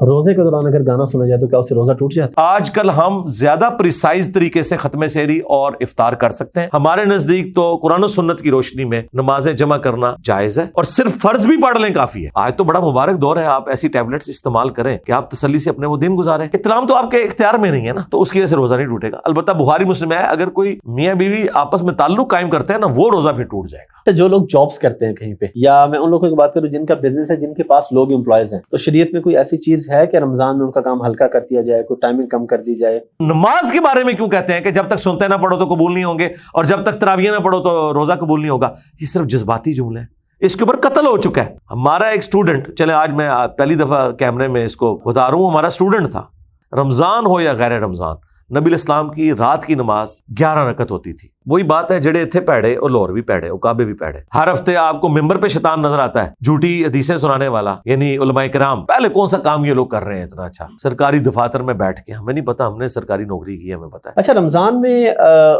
روزے کے دوران اگر گانا سنا جائے تو کیا اسے روزہ ٹوٹ جاتا ہے؟ آج کل ہم زیادہ پریسائز طریقے سے ختم سحری اور افطار کر سکتے ہیں. ہمارے نزدیک تو قرآن و سنت کی روشنی میں نمازیں جمع کرنا جائز ہے, اور صرف فرض بھی پڑھ لیں کافی ہے. آج تو بڑا مبارک دور ہے, آپ ایسی ٹیبلٹس استعمال کریں کہ آپ تسلی سے اپنے وہ دن گزاریں. احترام تو آپ کے اختیار میں نہیں ہے نا, تو اس کی وجہ سے روزہ نہیں ٹوٹے گا. البتہ بخاری مسلم ہے, اگر کوئی میاں بیوی آپس میں تعلق قائم کرتے ہیں نا, وہ روزہ پھر ٹوٹ جائے گا. جو لوگ جابس کرتے ہیں کہیں پہ, یا میں ان لوگوں کی بات کروں جن کا بزنس ہے, جن کے پاس لوگ امپلائز ہیں, تو شریعت میں کوئی ایسی چیز ہے کہ رمضان میں ان کا کام ہلکا کر دیا جائے, کوئی ٹائمنگ کم کر دی جائے؟ نماز کے بارے میں کیوں کہتے ہیں کہ جب تک سنتے نہ پڑھو تو قبول نہیں ہوں گے, اور جب تک تراویح نہ پڑھو تو روزہ قبول نہیں ہوگا؟ یہ صرف جذباتی جملے ہیں, اس کے اوپر قتل ہو چکا ہے. ہمارا ایک اسٹوڈنٹ, چلے آج میں پہلی دفعہ کیمرے میں اس کو بتا رہا ہوں, ہمارا اسٹوڈنٹ تھا, رمضان ہو یا غیر رمضان, نبی الاسلام کی رات کی نماز 11 رکعت ہوتی تھی. وہی بات ہے, جڑے تھے پیڑے اور لور بھی پیڑے, اور کعبے بھی پیڑے. ہر ہفتے آپ کو ممبر پہ شیطان نظر آتا ہے, جھوٹی حدیثیں سنانے والا, یعنی علماء کرام. پہلے کون سا کام یہ لوگ کر رہے ہیں اتنا اچھا, سرکاری دفاتر میں بیٹھ کے. ہمیں نہیں پتا, ہم نے سرکاری نوکری کی ہے, ہمیں پتا ہے. اچھا, رمضان میں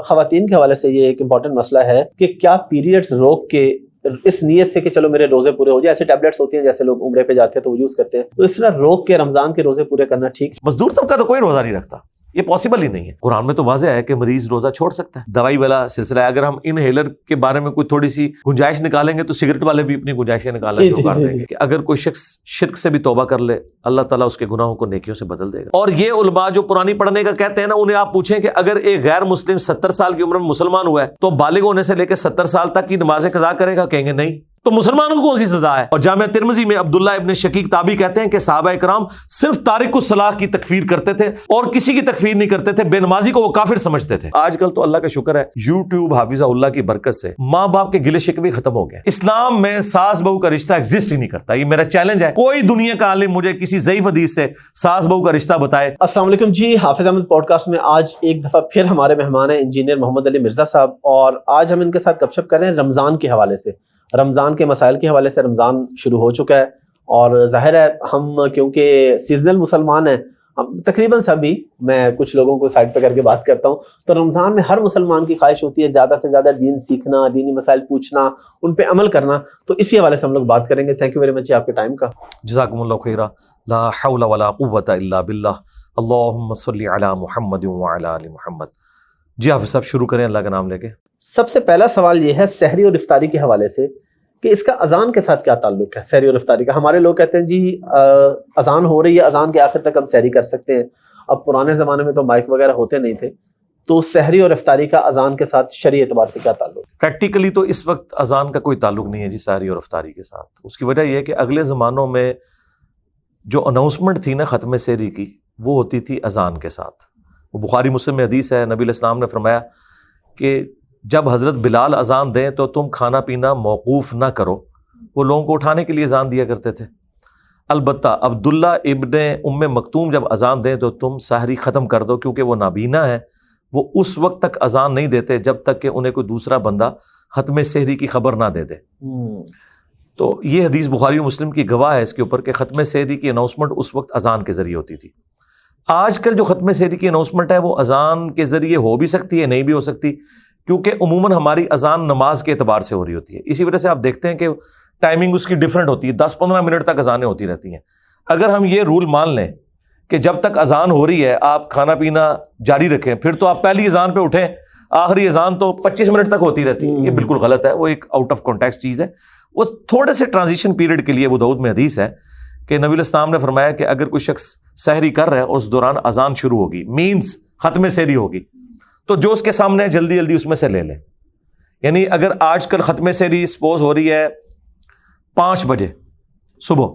خواتین کے حوالے سے یہ ایک امپورٹنٹ مسئلہ ہے کہ کیا پیریڈز روک کے اس نیت سے کہ چلو میرے روزے پورے ہو جائے, ایسے ٹیبلٹس ہوتی ہیں جیسے لوگ عمرے پہ جاتے ہیں تو وہ یوز کرتے ہیں, تو اس طرح روک کے رمضان کے روزے پورے کرنا ٹھیک؟ مزدور طبقہ تو کوئی روزہ نہیں رکھتا, یہ پاسبل ہی نہیں ہے. قرآن میں تو واضح ہے کہ مریض روزہ چھوڑ سکتا ہے. دوائی والا سلسلہ ہے. اگر ہم انہیلر کے بارے میں کوئی تھوڑی سی گنجائش نکالیں گے تو سگریٹ والے بھی اپنی گنجائشیں نکالنا شروع کر دیں گے کہ اگر کوئی شخص شرک سے بھی توبہ کر لے, اللہ تعالیٰ اس کے گناہوں کو نیکیوں سے بدل دے گا. اور یہ علماء جو پرانی پڑھنے کا کہتے ہیں نا, انہیں آپ پوچھیں کہ اگر ایک غیر مسلم 70 سال کی عمر میں مسلمان ہوا ہے تو بالغ ہونے سے لے کے 70 سال تک کی نمازیں قضا کرے گا؟ کہیں گے نہیں. تو مسلمانوں کو کون سی سزا ہے؟ اور جامعہ ترمذی میں عبداللہ ابن شقیق تابعی کہتے ہیں کہ صحابہ کرام صرف تارک الصلاۃ کی تکفیر کرتے تھے اور کسی کی تکفیر نہیں کرتے تھے. بے نمازی کو وہ کافر سمجھتے تھے. آج کل تو اللہ کا شکر ہے, یوٹیوب حافظہ اللہ کی برکت سے ماں باپ کے گلے شکوے ختم ہو گئے. اسلام میں ساس بہو کا رشتہ ایگزسٹ ہی نہیں کرتا. یہ میرا چیلنج ہے, کوئی دنیا کا عالم مجھے کسی ضعیف حدیث سے ساس بہو کا رشتہ بتائے. السلام علیکم جی, حافظ احمد پوڈ کاسٹ میں آج ایک دفعہ پھر ہمارے مہمان ہیں انجینئر محمد علی مرزا صاحب, اور آج ہم ان کے ساتھ گپ شپ کر رہے ہیں رمضان کے حوالے سے, رمضان کے مسائل کے حوالے سے. رمضان شروع ہو چکا ہے اور ظاہر ہے ہم کیونکہ سیزنل مسلمان ہیں, ہم تقریباً سبھی, میں کچھ لوگوں کو سائڈ پہ کر کے بات کرتا ہوں, تو رمضان میں ہر مسلمان کی خواہش ہوتی ہے زیادہ سے زیادہ دین سیکھنا, دینی مسائل پوچھنا, ان پہ عمل کرنا. تو اسی حوالے سے ہم لوگ بات کریں گے. تھینک یو ویری مچ آپ کے ٹائم کا. جزاکم اللہ خیرا. لا حول ولا قوت الا باللہ. اللہم صلی علی محمد وعلی آل محمد. جی حافظ صاحب شروع کریں اللہ کا نام لے کے. سب سے پہلا سوال یہ ہے سحری اور افطاری کے حوالے سے کہ اس کا اذان کے ساتھ کیا تعلق ہے, سحری اور افطاری کا؟ ہمارے لوگ کہتے ہیں جی اذان ہو رہی ہے, اذان کے آخر تک ہم سحری کر سکتے ہیں. اب پرانے زمانے میں تو مائک وغیرہ ہوتے نہیں تھے, تو سحری اور افطاری کا اذان کے ساتھ شرعی اعتبار سے کیا تعلق ہے؟ پریکٹیکلی تو اس وقت اذان کا کوئی تعلق نہیں ہے جی سحری اور افطاری کے ساتھ. اس کی وجہ یہ ہے کہ اگلے زمانوں میں جو اناؤنسمنٹ تھی نا ختم سحری کی, وہ ہوتی تھی اذان کے ساتھ. وہ بخاری مسلم میں حدیث ہے, نبی علیہ السلام نے فرمایا کہ جب حضرت بلال اذان دیں تو تم کھانا پینا موقوف نہ کرو. وہ لوگوں کو اٹھانے کے لیے اذان دیا کرتے تھے. البتہ عبداللہ ابن ام مکتوم جب اذان دیں تو تم سحری ختم کر دو, کیونکہ وہ نابینا ہے, وہ اس وقت تک اذان نہیں دیتے جب تک کہ انہیں کوئی دوسرا بندہ ختم سحری کی خبر نہ دے دے. تو یہ حدیث بخاری و مسلم کی گواہ ہے اس کے اوپر کہ ختم سحری کی اناؤنسمنٹ اس وقت اذان کے ذریعے ہوتی تھی. آج کل جو ختم سحری کی اناؤنسمنٹ ہے وہ اذان کے ذریعے ہو بھی سکتی ہے, نہیں بھی ہو سکتی, کیونکہ عموماً ہماری اذان نماز کے اعتبار سے ہو رہی ہوتی ہے. اسی وجہ سے آپ دیکھتے ہیں کہ ٹائمنگ اس کی ڈیفرنٹ ہوتی ہے, 10-15 منٹ تک اذانیں ہوتی رہتی ہیں. اگر ہم یہ رول مان لیں کہ جب تک اذان ہو رہی ہے آپ کھانا پینا جاری رکھیں, پھر تو آپ پہلی اذان پہ اٹھیں, آخری اذان تو 25 منٹ تک ہوتی رہتی ہے, یہ بالکل غلط ہے. وہ ایک آؤٹ آف کانٹیکسٹ چیز ہے. وہ تھوڑے سے ٹرانزیشن پیریڈ کے لیے ابو داؤد میں حدیث ہے کہ نبی علیہ السلام نے فرمایا کہ اگر کوئی شخص سحری کر رہا ہے اور اس دوران اذان شروع ہوگی, مینز ختم سحری ہوگی, تو جو اس کے سامنے جلدی جلدی اس میں سے لے لے. یعنی اگر آج کل ختم سحری سپوز ہو رہی ہے 5 بجے صبح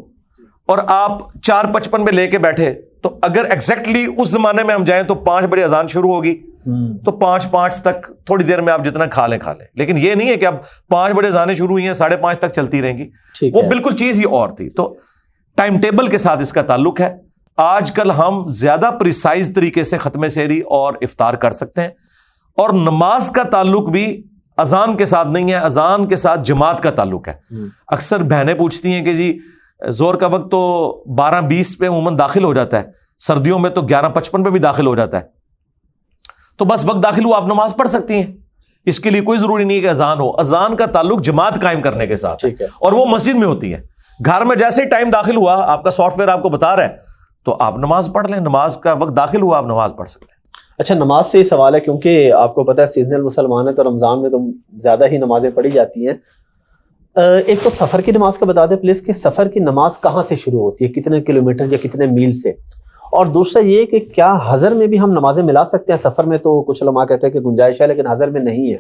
اور آپ 4:55 میں لے کے بیٹھے, تو اگر ایگزیکٹلی اس زمانے میں ہم جائیں تو 5 بجے اذان شروع ہوگی, تو 5:05 تک تھوڑی دیر میں آپ جتنا کھا لیں. لیکن یہ نہیں ہے کہ اب 5 بجے اذانیں شروع ہوئی ہیں 5:30 تک چلتی رہیں گی, وہ بالکل چیز ہی اور تھی. تو ٹائم ٹیبل کے ساتھ اس کا تعلق ہے. آج کل ہم زیادہ پریسائز طریقے سے ختم سحری اور افطار کر سکتے ہیں, اور نماز کا تعلق بھی اذان کے ساتھ نہیں ہے, اذان کے ساتھ جماعت کا تعلق ہے. اکثر بہنیں پوچھتی ہیں کہ جی زور کا وقت تو 12:20 پہ عموماً داخل ہو جاتا ہے, سردیوں میں تو 11:55 پہ بھی داخل ہو جاتا ہے, تو بس وقت داخل ہوا آپ نماز پڑھ سکتی ہیں. اس کے لیے کوئی ضروری نہیں ہے کہ اذان ہو. اذان کا تعلق جماعت قائم کرنے کے ساتھ ہے, اور وہ مسجد میں ہوتی ہے. گھر میں جیسے ہی ٹائم داخل ہوا, آپ کا سافٹ ویئر آپ کو بتا رہا ہے, تو آپ نماز پڑھ لیں, نماز کا وقت داخل ہوا آپ نماز پڑھ سکتے ہیں. اچھا, نماز سے ہی سوال ہے, کیونکہ آپ کو پتہ ہے سیزنل مسلمان ہے تو رمضان میں تو زیادہ ہی نمازیں پڑھی جاتی ہیں. ایک تو سفر کی نماز کا بتا دیں پلیز کہ سفر کی نماز کہاں سے شروع ہوتی ہے, کتنے کلومیٹر یا کتنے میل سے, اور دوسرا یہ کہ کیا حضر میں بھی ہم نمازیں ملا سکتے ہیں؟ سفر میں تو کچھ علماء کہتے ہیں کہ گنجائش ہے لیکن حضر میں نہیں ہے,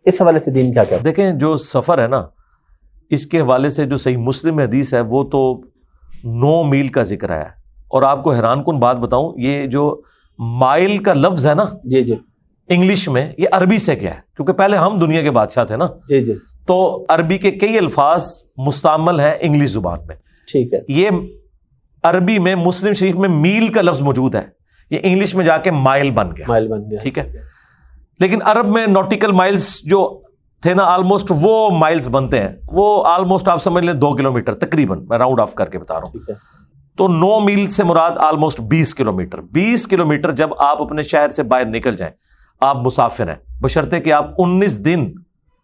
اس حوالے سے دین کیا کہتا ہے؟ دیکھیں جو سفر ہے نا, اس کے حوالے سے جو صحیح مسلم حدیث ہے وہ تو 9 میل کا ذکر ہے. اور آپ کو حیران کن بات بتاؤں, یہ جو مائل کا لفظ ہے نا جی جی انگلش میں, یہ عربی سے کیا ہے, کیونکہ پہلے ہم دنیا کے بادشاہ تھے نا, جی جی, تو عربی کے کئی الفاظ مستعمل ہیں انگلش زبان میں. ٹھیک ہے, یہ عربی میں مسلم شریف میں میل کا لفظ موجود ہے, یہ انگلش میں جا کے مائل بن گیا. مائل بن گیا, ٹھیک ہے, لیکن عرب میں نوٹیکل مائلز جو تھے نا آلموسٹ وہ مائلز بنتے ہیں, وہ آلموسٹ آپ سمجھ لیں 2 کلومیٹر تقریباً, میں راؤنڈ آف کر کے بتا رہا ہوں. ٹھیک ہے, تو 9 میل سے مراد آلموسٹ 20 کلومیٹر. 20 کلومیٹر جب آپ اپنے شہر سے باہر نکل جائیں, آپ مسافر ہیں, بشرطے کہ آپ 19 دن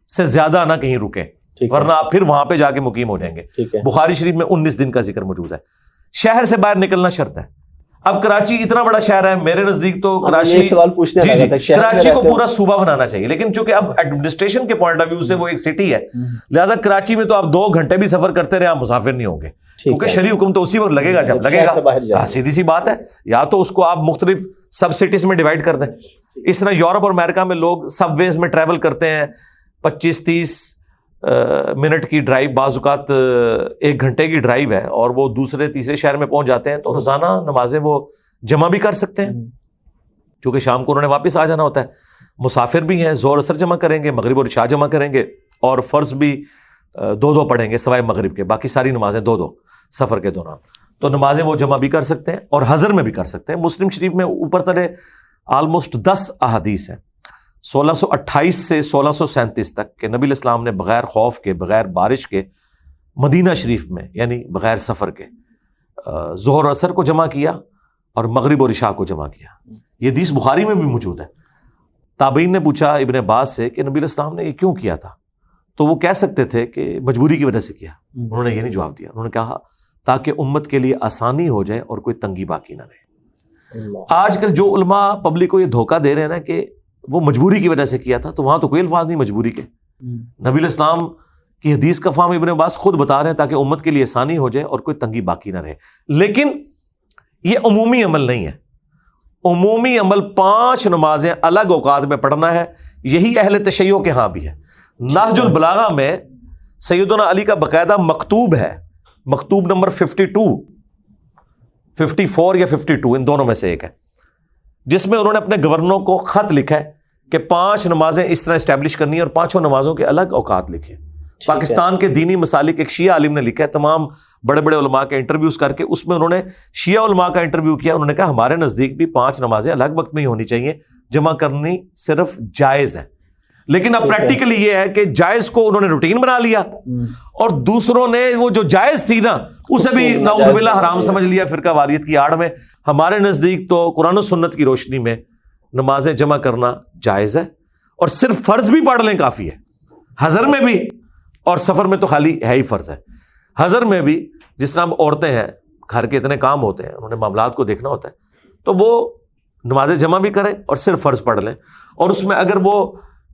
سے زیادہ نہ کہیں رکیں, ورنہ آپ پھر وہاں پہ جا کے مقیم ہو جائیں گے. بخاری شریف میں 19 دن کا ذکر موجود ہے. شہر سے باہر نکلنا شرط ہے. اب کراچی اتنا بڑا شہر ہے, میرے نزدیک تو کراچی کراچی کو پورا صوبہ بنانا چاہیے, لیکن چونکہ اب ایڈمنسٹریشن کے پوائنٹ آف ویو سے وہ ایک سٹی ہے, لہٰذا کراچی میں تو آپ 2 گھنٹے بھی سفر کرتے رہے آپ مسافر نہیں ہوں گے, کیونکہ شرعی حکم تو اسی وقت لگے گا جب لگے گا. سیدھی سی بات ہے, یا تو اس کو آپ مختلف سب سٹیز میں ڈیوائڈ کر دیں. اس طرح یورپ اور امریکہ میں لوگ سب ویز میں ٹریول کرتے ہیں, 25-30 منٹ کی ڈرائیو, بعض اوقات 1 گھنٹے کی ڈرائیو ہے, اور وہ دوسرے تیسرے شہر میں پہنچ جاتے ہیں. تو روزانہ نمازیں وہ جمع بھی کر سکتے ہیں, کیونکہ شام کو انہوں نے واپس آ جانا ہوتا ہے. مسافر بھی ہیں, ظہر اثر جمع کریں گے, مغرب اور عشاء جمع کریں گے, اور فرض بھی 2 پڑھیں گے سوائے مغرب کے, باقی ساری نمازیں 2 سفر کے دوران. تو نمازیں وہ جمع بھی کر سکتے ہیں اور حضر میں بھی کر سکتے ہیں. مسلم شریف میں اوپر تلے آلموسٹ 10 احادیث ہیں 1628 سے 1637 تک کہ نبی الاسلام نے بغیر خوف کے, بغیر بارش کے, مدینہ شریف میں یعنی بغیر سفر کے ظہر اثر کو جمع کیا اور مغرب اور عشاء کو جمع کیا. یہ حدیث بخاری میں بھی موجود ہے. تابعین نے پوچھا ابن عباس سے کہ نبی الاسلام نے یہ کیوں کیا تھا, تو وہ کہہ سکتے تھے کہ مجبوری کی وجہ سے کیا. انہوں نے یہ نہیں جواب دیا, انہوں نے کہا تاکہ امت کے لیے آسانی ہو جائے اور کوئی تنگی باقی نہ رہے. آج کل جو علماء پبلک کو یہ دھوکہ دے رہے ہیں نا کہ وہ مجبوری کی وجہ سے کیا تھا, تو وہاں تو کوئی الفاظ نہیں مجبوری کے. نبی الاسلام کی حدیث کا فہم ابن عباس خود بتا رہے ہیں تاکہ امت کے لیے آسانی ہو جائے اور کوئی تنگی باقی نہ رہے. لیکن یہ عمومی عمل نہیں ہے. عمومی عمل 5 نمازیں الگ اوقات میں پڑھنا ہے, یہی اہل تشیع کے ہاں بھی ہے. نہج البلاغہ میں سیدنا علی کا باقاعدہ مکتوب ہے, مکتوب نمبر 52 54 یا 52 ان دونوں میں سے ایک ہے, جس میں انہوں نے اپنے گورنروں کو خط لکھا ہے کہ 5 نمازیں اس طرح اسٹیبلش کرنی ہے اور 5 نمازوں کے الگ اوقات لکھے. پاکستان کے دینی مسالک ایک شیعہ عالم نے لکھا ہے, تمام بڑے بڑے علماء کے انٹرویوز کر کے, اس میں انہوں نے شیعہ علماء کا انٹرویو کیا. انہوں نے کہا ہمارے نزدیک بھی 5 نمازیں الگ وقت میں ہی ہونی چاہیے, جمع کرنی صرف جائز ہے. لیکن اب پریکٹیکلی یہ ہے کہ جائز کو انہوں نے روٹین بنا لیا اور دوسروں نے وہ جو جائز تھی نا اسے بھی نعوذ باللہ حرام سمجھ لیا فرقہ واریت کی آڑ میں. ہمارے نزدیک تو قرآن و سنت کی روشنی میں نمازیں جمع کرنا جائز ہے, اور صرف فرض بھی پڑھ لیں کافی ہے. حضر میں بھی, اور سفر میں تو خالی ہے ہی فرض ہے. حضر میں بھی جس طرح عورتیں ہیں, گھر کے اتنے کام ہوتے ہیں, انہوں نے معاملات کو دیکھنا ہوتا ہے, تو وہ نمازیں جمع بھی کریں اور صرف فرض پڑھ لیں. اور اس میں اگر وہ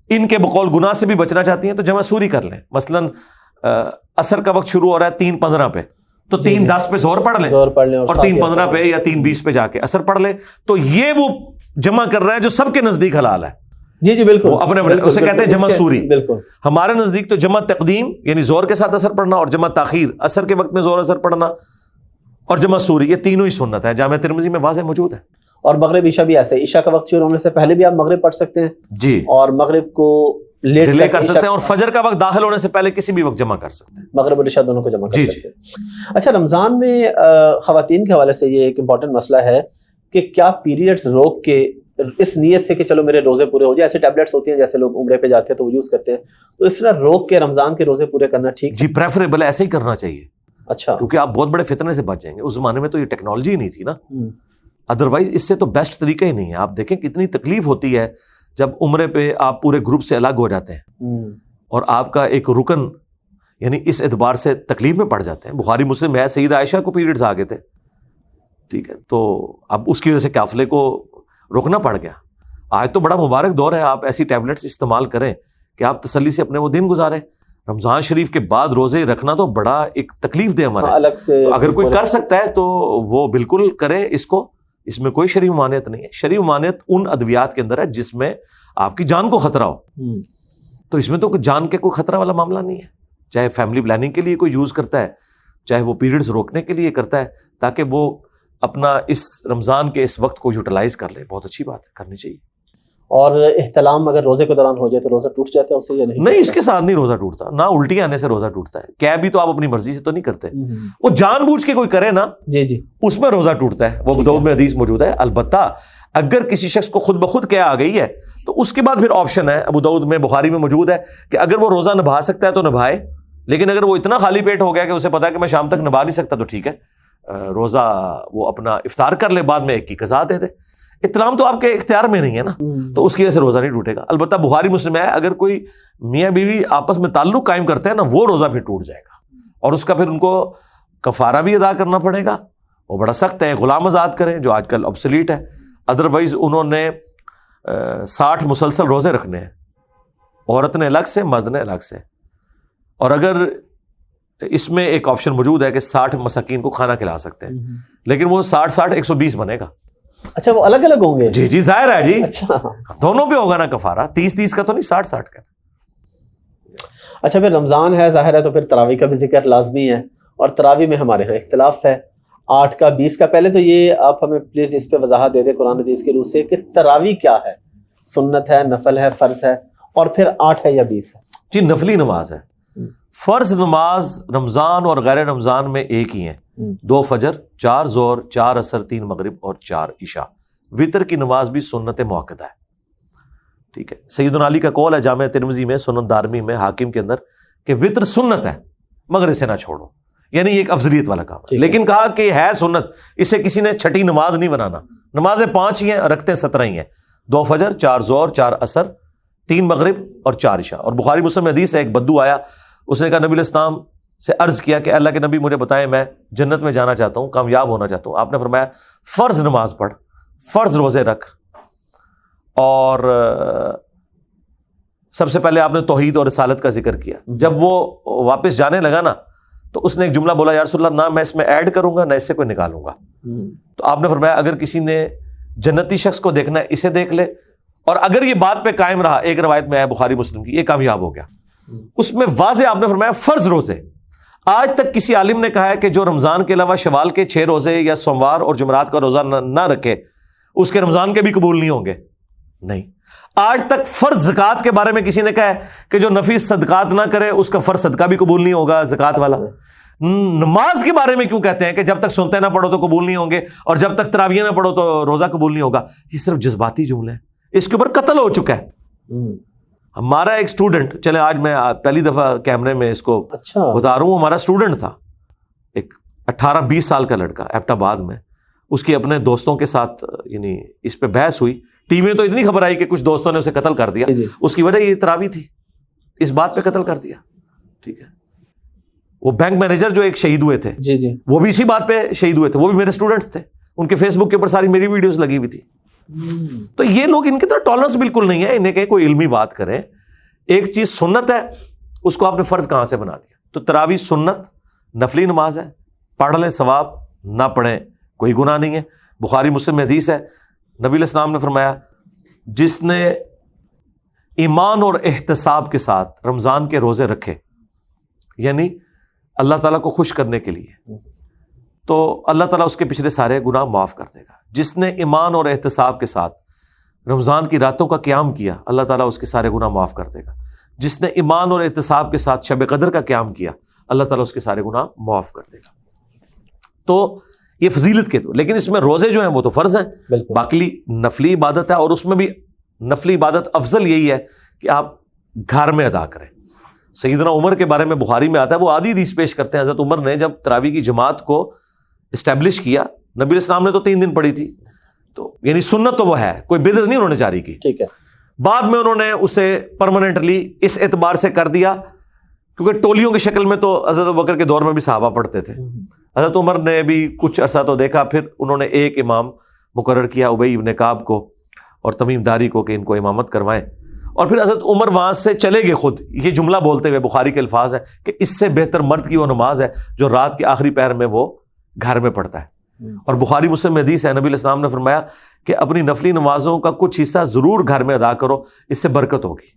ان کے بقول گناہ سے بھی بچنا چاہتی ہیں تو جمع سوری کر لیں. مثلا عصر کا وقت شروع ہو رہا ہے 3:15 پہ, تو 3:10 پہ ظہر پڑھ لیں اور 3:15 پہ یا 3:20 پہ جا کے عصر پڑھ لیں. تو یہ وہ جمع کر رہا ہے جو سب کے نزدیک حلال ہے. جی جی بالکل, اپنے اسے کہتے ہیں جمع سوری. بالکل ہمارے نزدیک تو جمع تقدیم یعنی زور کے ساتھ اثر پڑھنا, اور جمع تاخیر عصر کے وقت میں زور اثر پڑھنا, اور جمع سوری, یہ تینوں ہی سنت ہے. جامع ترمذی میں واضح موجود ہے. اور مغرب عشاء بھی ایسے, عشاء کا وقت شروع ہونے سے پہلے بھی آپ مغرب پڑھ سکتے ہیں جی, اور مغرب کو ڈیلے کر سکتے ہیں, اور فجر کا وقت داخل ہونے سے پہلے کسی بھی وقت جمع کر سکتے ہیں. مغرب اور عشاء دونوں کو جمع کر سکتے ہیں. اچھا, رمضان میں خواتین کے حوالے سے یہ ایک امپورٹنٹ مسئلہ ہے کہ کیا پیریڈز روک کے اس نیت سے کہ چلو میرے روزے پورے ہو جائے, ایسے ٹیبلٹس ہوتی ہیں جیسے لوگ عمرے پہ جاتے ہیں تو وہ یوز کرتے ہیں, تو اس طرح روک کے رمضان کے روزے پورے کرنا ٹھیک جی پریفریبل ایسے ہی کرنا چاہیے. اچھا, کیونکہ آپ بہت بڑے فتنے سے بچ جائیں گے. اس زمانے میں تو یہ ٹیکنالوجی نہیں تھی نا, ادروائز اس سے تو بیسٹ طریقہ ہی نہیں ہے. آپ دیکھیں کتنی تکلیف ہوتی ہے جب عمرے پہ آپ پورے گروپ سے الگ ہو جاتے ہیں اور آپ کا ایک رکن یعنی اس اعتبار سے تکلیف میں پڑ جاتے ہیں. بخاری مسلم ہے, سیدہ عائشہ کو پیریڈز آ گئے تھے, ٹھیک ہے. تو اب اس کی وجہ سے قافلے کو روکنا پڑ گیا. آج تو بڑا مبارک دور ہے, آپ ایسی ٹیبلٹس استعمال کریں کہ آپ تسلی سے اپنے وہ دن گزاریں. رمضان شریف کے بعد روزے رکھنا تو بڑا ایک تکلیف دہ ہمارا الگ سے, تو اگر کوئی کر سکتا ہے تو وہ بالکل کرے اس کو, اس میں کوئی شرعی ممانعت نہیں ہے. شرعی ممانعت ان ادویات کے اندر ہے جس میں آپ کی جان کو خطرہ ہو, تو اس میں تو جان کے کوئی خطرہ والا معاملہ نہیں ہے. چاہے فیملی پلاننگ کے لیے کوئی یوز کرتا ہے, چاہے وہ پیریڈز روکنے کے لیے کرتا ہے, تاکہ وہ اپنا اس رمضان کے اس وقت کو یوٹیلائز کر لے, بہت اچھی بات ہے, کرنی چاہیے. اور احتلام اگر روزے کے دوران ہو جائے تو روزہ ٹوٹ جاتا ہے اسے یا نہیں؟ نہیں, اس کے ساتھ نہیں روزہ ٹوٹتا, نہ الٹی آنے سے روزہ ٹوٹتا ہے. کیا بھی تو آپ اپنی مرضی سے تو نہیں کرتے, وہ جان بوجھ کے کوئی کرے نا, جی جی, اس میں روزہ ٹوٹتا ہے. وہ ابو داؤد میں حدیث موجود ہے. البتہ اگر کسی شخص کو خود بخود کیا آ گئی ہے تو اس کے بعد پھر آپشن ہے, ابو داؤد میں بخاری میں موجود ہے کہ اگر وہ روزہ نبھا سکتا ہے تو نبھائے, لیکن اگر وہ اتنا خالی پیٹ ہو گیا کہ اسے پتا ہے کہ میں شام تک نبھا نہیں سکتا تو ٹھیک ہے, روزہ وہ اپنا افطار کر لے, بعد میں ایک کی قضا دے دے. اطعام تو آپ کے اختیار میں نہیں ہے نا, تو اس کی وجہ سے روزہ نہیں ٹوٹے گا. البتہ بخاری مسلم ہے, اگر کوئی میاں بیوی آپس میں تعلق قائم کرتے ہیں نا, وہ روزہ پھر ٹوٹ جائے گا, اور اس کا پھر ان کو کفارہ بھی ادا کرنا پڑے گا. وہ بڑا سخت ہے, غلام آزاد کریں جو آج کل obsolete ہے. ادروائز انہوں نے 60 مسلسل روزے رکھنے ہیں, عورت نے الگ سے, مرد نے الگ سے. اور اگر اس میں ایک آپشن موجود ہے کہ 60 مساکین کو کھانا کھلا سکتے ہیں, لیکن وہ 60 120 بنے گا. اچھا, وہ الگ الگ ہوں گے؟ جی جی, ظاہر ہے جی, اچھا, دونوں پہ ہوگا نا کفارہ, 30 کا تو نہیں, 60 کا. اچھا, پھر رمضان ہے ظاہر ہے, تو پھر تراویح کا بھی ذکر لازمی ہے, اور تراویح میں ہمارے ہاں اختلاف ہے, 8 کا 20 کا. پہلے تو یہ آپ ہمیں پلیز اس پہ وضاحت دے دیں قرآن حدیث کے روح سے کہ تراویح کیا ہے, سنت ہے, نفل ہے, فرض ہے, اور پھر 8 ہے یا 20 ہے؟ جی, نفلی نماز ہے. فرض نماز رمضان اور غیر رمضان میں ایک ہی ہیں, 2 فجر, 4 ظہر, 4 عصر, 3 مغرب اور 4 عشاء. وطر کی نماز بھی سنت موقدہ ہے. ٹھیک ہے, سیدنا علی کا قول ہے جامع ترمذی میں, سنن دارمی میں, حاکم کے اندر, کہ وطر سنت ہے مگر اسے نہ چھوڑو, یعنی یہ ایک افضلیت والا کام ہے. لیکن کہا کہ ہے سنت, اسے کسی نے چھٹی نماز نہیں بنانا. نمازیں 5 ہی ہیں, رکھتے 17 ہی ہیں, 2 فجر, 4 ظہر, 4 عصر, 3 مغرب اور 4 عشاء. اور بخاری مسلم میں حدیث ہے, ایک بدو آیا, اس نے کہا نبی علیہ السلام سے عرض کیا کہ اللہ کے نبی مجھے بتائیں, میں جنت میں جانا چاہتا ہوں, کامیاب ہونا چاہتا ہوں. آپ نے فرمایا فرض نماز پڑھ, فرض روزے رکھ, اور سب سے پہلے آپ نے توحید اور رسالت کا ذکر کیا. جب وہ واپس جانے لگا نا, تو اس نے ایک جملہ بولا, یا رسول اللہ, نہ میں اس میں ایڈ کروں گا نہ اس سے کوئی نکالوں گا. تو آپ نے فرمایا اگر کسی نے جنتی شخص کو دیکھنا ہے اسے دیکھ لے, اور اگر یہ بات پہ قائم رہا, ایک روایت میں ہے بخاری مسلم کی, یہ کامیاب ہو گیا. اس میں واضح آپ نے فرمایا فرض روزے. آج تک کسی عالم نے کہا ہے کہ جو رمضان کے علاوہ شوال کے 6 روزے یا سوموار اور جمعرات کا روزہ نہ رکھے, اس کے رمضان کے بھی قبول نہیں ہوں گے. نہیں. آج تک فرض زکوٰۃ کے بارے میں کسی نے کہا ہے کہ جو نفیس صدقات نہ کرے اس کا فرض صدقہ بھی قبول نہیں ہوگا, زکوٰۃ والا. نماز کے بارے میں کیوں کہتے ہیں کہ جب تک سنتے نہ پڑھو تو قبول نہیں ہوں گے, اور جب تک تراویح نہ پڑھو تو روزہ قبول نہیں ہوگا. یہ صرف جذباتی جملے ہیں, اس کے اوپر قتل ہو چکا ہے. ہمارا ایک اسٹوڈنٹ, چلے آج میں پہلی دفعہ کیمرے میں اس کو بتا رہا ہوں, ہمارا اسٹوڈنٹ تھا, ایک 18-20 سال کا لڑکا, ایبٹ آباد میں. اس کی اپنے دوستوں کے ساتھ یعنی اس پہ بحث ہوئی, ٹی وی میں تو اتنی خبر آئی کہ کچھ دوستوں نے اسے قتل کر دیا. اس کی وجہ یہ تراویح تھی, اس بات پہ قتل کر دیا. ٹھیک ہے, وہ بینک مینیجر جو ایک شہید ہوئے تھے, جی جی, وہ بھی اسی بات پہ شہید ہوئے تھے, وہ بھی میرے اسٹوڈنٹ تھے. ان کے فیس بک کے اوپر ساری میری ویڈیوز لگی ہوئی تھی. تو یہ لوگ, ان کی طرح ٹالرنس بالکل نہیں ہے, انہیں کہ کوئی علمی بات کریں. ایک چیز سنت ہے, اس کو آپ نے فرض کہاں سے بنا دیا. تو تراویح سنت نفلی نماز ہے, پڑھ لیں ثواب, نہ پڑھیں کوئی گناہ نہیں ہے. بخاری مسلم میں حدیث ہے, نبی علیہ السلام نے فرمایا جس نے ایمان اور احتساب کے ساتھ رمضان کے روزے رکھے, یعنی اللہ تعالیٰ کو خوش کرنے کے لیے, تو اللہ تعالیٰ اس کے پچھلے سارے گناہ معاف کر دے گا. جس نے ایمان اور احتساب کے ساتھ رمضان کی راتوں کا قیام کیا, اللہ تعالیٰ اس کے سارے گناہ معاف کر دے گا. جس نے ایمان اور احتساب کے ساتھ شب قدر کا قیام کیا, اللہ تعالیٰ اس کے سارے گناہ معاف کر دے گا. تو یہ فضیلت کے تو, لیکن اس میں روزے جو ہیں وہ تو فرض ہیں, باقی نفلی عبادت ہے, اور اس میں بھی نفلی عبادت افضل یہی ہے کہ آپ گھر میں ادا کریں. سیدنا عمر کے بارے میں بخاری میں آتا ہے, وہ آدھی حدیث پیش کرتے ہیں. حضرت عمر نے جب تراویح کی جماعت کو اسٹیبلش کیا, نبی علیہ السلام نے تو 3 دن پڑھی تھی, تو یعنی سنت تو وہ ہے, کوئی بدعت نہیں انہوں نے جاری کی. ٹھیک ہے. بعد میں انہوں نے اسے پرماننٹلی اس اعتبار سے کر دیا کیونکہ ٹولیوں کی شکل میں تو حضرت ابوبکر کے دور میں بھی صحابہ پڑھتے تھے, حضرت عمر نے بھی کچھ عرصہ تو دیکھا، پھر انہوں نے ایک امام مقرر کیا ابی ابن کعب کو اور تمیم داری کو کہ ان کو امامت کروائیں، اور پھر حضرت عمر وہاں سے چلے گئے خود، یہ جملہ بولتے ہوئے، بخاری کے الفاظ ہیں کہ اس سے بہتر مرد کی وہ نماز ہے جو رات کے آخری پہر میں وہ گھر میں پڑھتا ہے۔ اور بخاری مسلم میں حدیث ہے، نبی علیہ السلام نے فرمایا کہ اپنی نفلی نمازوں کا کچھ حصہ ضرور گھر میں ادا کرو، اس سے برکت ہوگی۔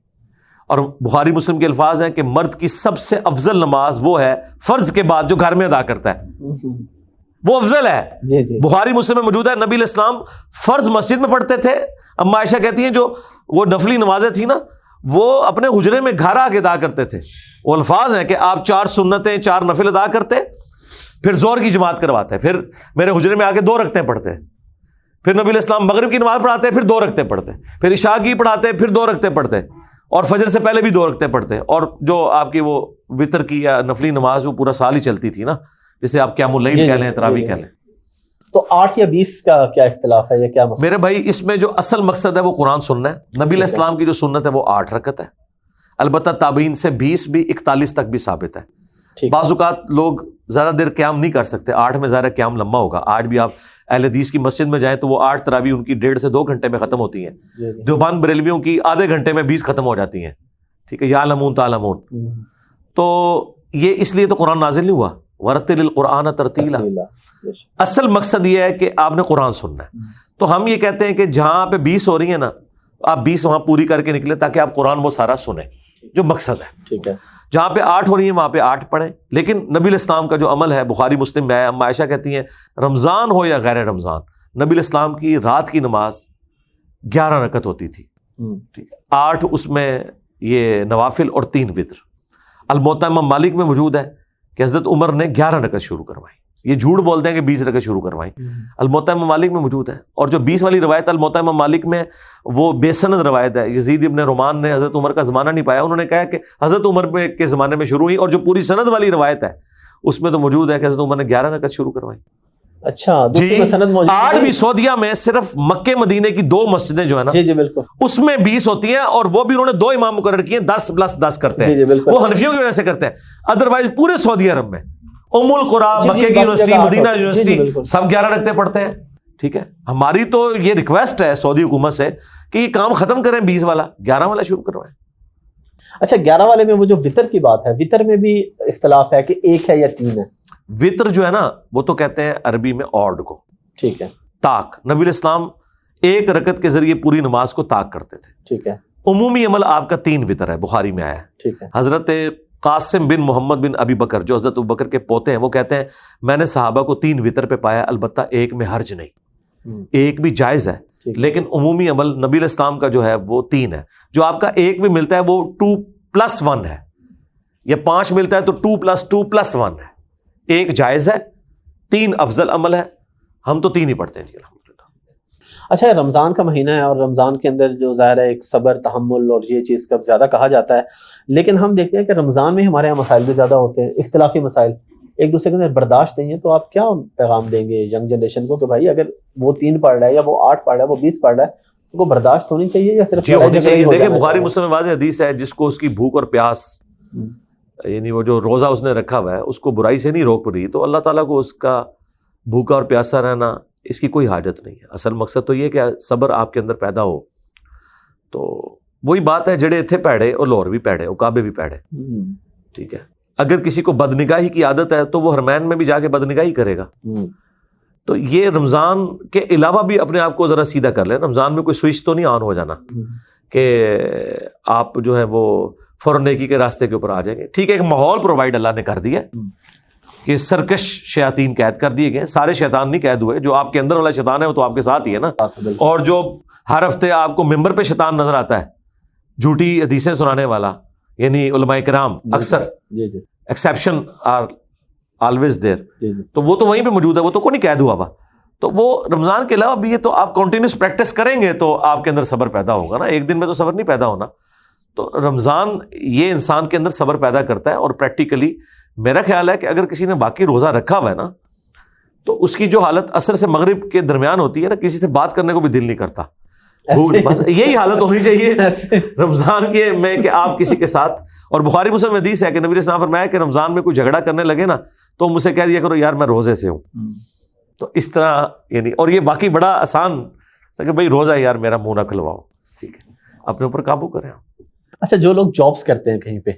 اور بخاری مسلم کے الفاظ ہیں کہ مرد کی سب سے افضل نماز وہ ہے فرض کے بعد جو گھر میں ادا کرتا ہے، وہ افضل ہے۔ جی جی بخاری مسلم میں موجود ہے، نبی علیہ السلام فرض مسجد میں پڑھتے تھے، اما عائشہ کہتی ہیں جو وہ نفلی نمازیں تھیں نا وہ اپنے حجرے میں گھر آ کے ادا کرتے تھے۔ وہ الفاظ ہیں کہ آپ 4 سنتیں 4 نفل ادا کرتے، پھر زور کی جماعت کرواتے، پھر میرے حجرے میں آ کے 2 رکعتیں پڑھتے، پھر نبی علیہ السلام مغرب کی نماز پڑھاتے، پھر 2 رکعتیں پڑھتے، پھر عشاء کی پڑھاتے، پھر 2 رکعتیں پڑھتے، اور فجر سے پہلے بھی 2 رکعتیں پڑھتے، اور جو آپ کی وہ وتر کی یا نفلی نماز وہ پورا سال ہی چلتی تھی نا، جسے آپ قیام اللیل کہہ لیں، تراویح کہہ لیں۔ تو 8 یا 20 کا کیا اختلاف ہے یا کیا مسئلہ؟ میرے بھائی اس میں جو اصل مقصد ہے وہ قرآن سننا ہے۔ نبی علیہ السلام کی جو سنت ہے وہ 8 رکعت ہے، البتہ تابعین سے 20 بھی 41 تک بھی ثابت ہے۔ بعض اوقات لوگ زیادہ دیر قیام نہیں کر سکتے، 8 میں ظاہر قیام لمبا ہوگا، 8 بھی آپ اہل حدیث کی مسجد میں جائیں تو وہ 8 تراویح ان کی 1.5 سے 2 گھنٹے میں ختم ہوتی ہیں، دیوبند بریلویوں کی آدھے گھنٹے میں 20 ختم ہو جاتی ہیں، ٹھیک ہے، یعلمون تعلمون۔ تو یہ اس لیے تو قرآن نازل نہیں ہوا، ورتل القرآن ترتیلا۔ اصل مقصد یہ ہے کہ آپ نے قرآن سننا ہے۔ تو ہم یہ کہتے ہیں کہ جہاں پہ 20 ہو رہی ہیں نا، آپ 20 وہاں پوری کر کے نکلے تاکہ آپ قرآن وہ سارا سنیں، جو مقصد ہے۔ ٹھیک ہے، جہاں پہ 8 ہو رہی ہیں وہاں پہ 8 پڑھیں، لیکن نبی علیہ السلام کا جو عمل ہے بخاری مسلم میں ہے، اما عائشہ کہتی ہیں رمضان ہو یا غیر رمضان، نبی علیہ السلام کی رات کی نماز 11 رکعت ہوتی تھی، ٹھیک ہے، 8 اس میں یہ نوافل اور 3 وتر۔ الموطا امام مالک میں موجود ہے کہ حضرت عمر نے 11 رکعت شروع کروائی، یہ جھوٹ بولتے ہیں کہ 20 رکعت شروع کروائی، الموطا امام مالک میں موجود ہے۔ اور جو 20 والی روایت الموطا امام مالک میں وہ بے سند روایت ہے، یزید ابن رومان نے حضرت عمر کا زمانہ نہیں پایا، انہوں نے کہا کہ حضرت عمر کے زمانے میں شروع ہوئی، اور جو پوری سند والی روایت ہے اس میں تو موجود ہے کہ حضرت عمر نے 11 رکعت شروع کروائی۔ اچھا، دوسری میں سند موجود ہے۔ آج بھی سعودیہ میں صرف مکے مدینے کی 2 مسجدیں جو ہے نا، جی جی بالکل، اس میں 20 ہوتی ہیں، اور وہ بھی انہوں نے 2 امام مقرر کیے، 10 + 10 کرتے ہیں، جی بالکل، وہ حنفیوں کی وجہ سے کرتے ہیں، ادروائز پورے سعودی عرب میں ام القریٰ، مکے کی یونیورسٹی، مدینہ یونیورسٹی، سب 11 رکعتیں پڑھتے ہیں، ٹھیک ہے۔ ہماری تو یہ ریکویسٹ ہے سعودی حکومت سے کہ یہ کام ختم کریں، 20 والا 11 والا شروع کروائیں۔ اچھا 11 والے میں وہ جو وطر کی بات ہے، وطر میں بھی اختلاف ہے کہ 1 ہے یا 3 ہے؟ وطر جو ہے نا وہ تو کہتے ہیں عربی میں آڈ کو، ٹھیک ہے، طاق۔ نبی علیہ السلام 1 رکعت کے ذریعے پوری نماز کو طاق کرتے تھے، ٹھیک ہے، عمومی عمل آپ کا 3 وطر ہے، بخاری میں آیا ہے۔ ٹھیک ہے، حضرت قاسم بن محمد بن ابی بکر جو حضرت ابو بکر کے پوتے ہیں وہ کہتے ہیں میں نے صحابہ کو 3 وطر پہ پایا، البتہ 1 میں حرج نہیں، 1 بھی جائز ہے، لیکن عمومی عمل نبی علیہ السلام کا جو ہے وہ 3 ہے۔ جو آپ کا 1 بھی ملتا ہے وہ 2+1 ہے، یا 5 ملتا ہے تو 2+2+1 ہے، 1 جائز ہے، 3 افضل عمل ہے، ہم تو 3 ہی پڑھتے ہیں جی الحمدللہ۔ اچھا رمضان کا مہینہ ہے اور رمضان کے اندر جو ظاہر ہے ایک صبر، تحمل اور یہ چیز کا زیادہ کہا جاتا ہے، لیکن ہم دیکھتے ہیں کہ رمضان میں ہمارے یہاں مسائل بھی زیادہ ہوتے ہیں، اختلافی مسائل، ایک دوسرے کے اندر برداشت نہیں ہے۔ تو آپ کیا پیغام دیں گے ینگ جنریشن کو کہ بھائی اگر وہ 3 پڑھ رہا ہے یا وہ 8 پڑھ رہا ہے، وہ 20 پڑھ رہا ہے، تو کو برداشت ہونی چاہیے یا صرف دیکھیں بخاری مسلم میں واضح حدیث ہے، جس کو اس کی بھوک اور پیاس، یعنی وہ جو روزہ اس نے رکھا ہوا ہے اس کو برائی سے نہیں روک رہی، تو اللہ تعالیٰ کو اس کا بھوکا اور پیاسا رہنا اس کی کوئی حاجت نہیں ہے۔ اصل مقصد تو یہ کہ صبر آپ کے اندر پیدا ہو۔ تو وہی بات ہے جڑے اتھے پیڑے اور لاہور بھی پیڑے اور کعبے بھی پیڑے، ٹھیک ہے۔ اگر کسی کو بدنگاہی کی عادت ہے تو وہ حرمین میں بھی جا کے بدنگاہی کرے گا۔ تو یہ رمضان کے علاوہ بھی اپنے آپ کو ذرا سیدھا کر لیں۔ رمضان میں کوئی سوئچ تو نہیں آن ہو جانا کہ آپ جو ہے وہ فوراً نیکی کے راستے کے اوپر آ جائیں گے۔ ٹھیک ہے، ایک ماحول پرووائڈ اللہ نے کر دیا کہ سرکش شیاطین قید کر دیے گئے، سارے شیطان نہیں قید ہوئے، جو آپ کے اندر والا شیطان ہے وہ تو آپ کے ساتھ ہی ہے نا۔ اور جو ہر ہفتے آپ کو ممبر پہ شیطان نظر آتا ہے جھوٹی حدیثیں سنانے والا، یعنی علماء کرام اکثر، ایکسیپشن آر آلویز دیر، تو وہ تو وہیں پہ موجود ہے، وہ تو کوئی نہیں قید ہوا ہوا۔ تو وہ رمضان کے علاوہ بھی یہ تو آپ کنٹینیوس پریکٹس کریں گے تو آپ کے اندر صبر پیدا ہوگا نا، ایک دن میں تو صبر نہیں پیدا ہونا۔ تو رمضان یہ انسان کے اندر صبر پیدا کرتا ہے، اور پریکٹیکلی میرا خیال ہے کہ اگر کسی نے باقی روزہ رکھا ہوا ہے نا تو اس کی جو حالت عصر سے مغرب کے درمیان ہوتی ہے نا، کسی سے بات کرنے کو بھی دل نہیں کرتا، بس یہی حالت ہونی چاہیے رمضان کے میں کہ آپ کسی کے ساتھ۔ اور بخاری مسلم حدیث ہے کہ نبی علیہ السلام فرمایا کہ رمضان میں کوئی جھگڑا کرنے لگے نا تو مجھ سے کہہ دیا کرو یار میں روزے سے ہوں. تو اس طرح یعنی, اور یہ واقعی بڑا آسان کہ بھائی روزہ ہے یار میرا منہ نہ کھلواؤ, ٹھیک ہے, اپنے اوپر قابو کریں. اچھا, جو لوگ جابس کرتے ہیں کہیں پہ,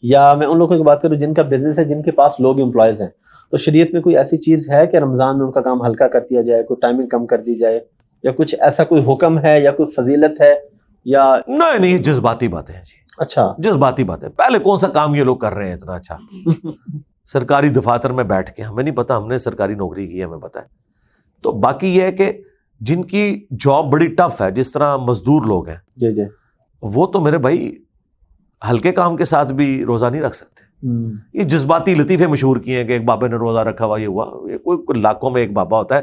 یا میں ان لوگوں کی بات کروں جن کا بزنس ہے, جن کے پاس لوگ امپلائز ہیں, تو شریعت میں کوئی ایسی چیز ہے کہ رمضان میں ان کا کام ہلکا کر دیا جائے, کوئی ٹائمنگ کم کر دی جائے, یا کچھ ایسا کوئی حکم ہے یا کوئی فضیلت ہے یا؟ نہیں, یہ جذباتی باتیں ہیں جی. اچھا, جذباتی باتیں. پہلے کون سا کام یہ لوگ کر رہے ہیں اتنا اچھا, سرکاری دفاتر میں بیٹھ کے, ہمیں نہیں پتا, ہم نے سرکاری نوکری کی ہے, ہمیں پتا ہے. تو باقی یہ ہے کہ جن کی جاب بڑی ٹف ہے, جس طرح مزدور لوگ ہیں, جی جی, وہ تو میرے بھائی ہلکے کام کے ساتھ بھی روزہ نہیں رکھ سکتے. یہ جذباتی لطیفے مشہور کیے ہیں کہ ایک بابے نے روزہ رکھا ہوا, یہ ہوا, یہ کوئی لاکھوں میں ایک بابا ہوتا ہے,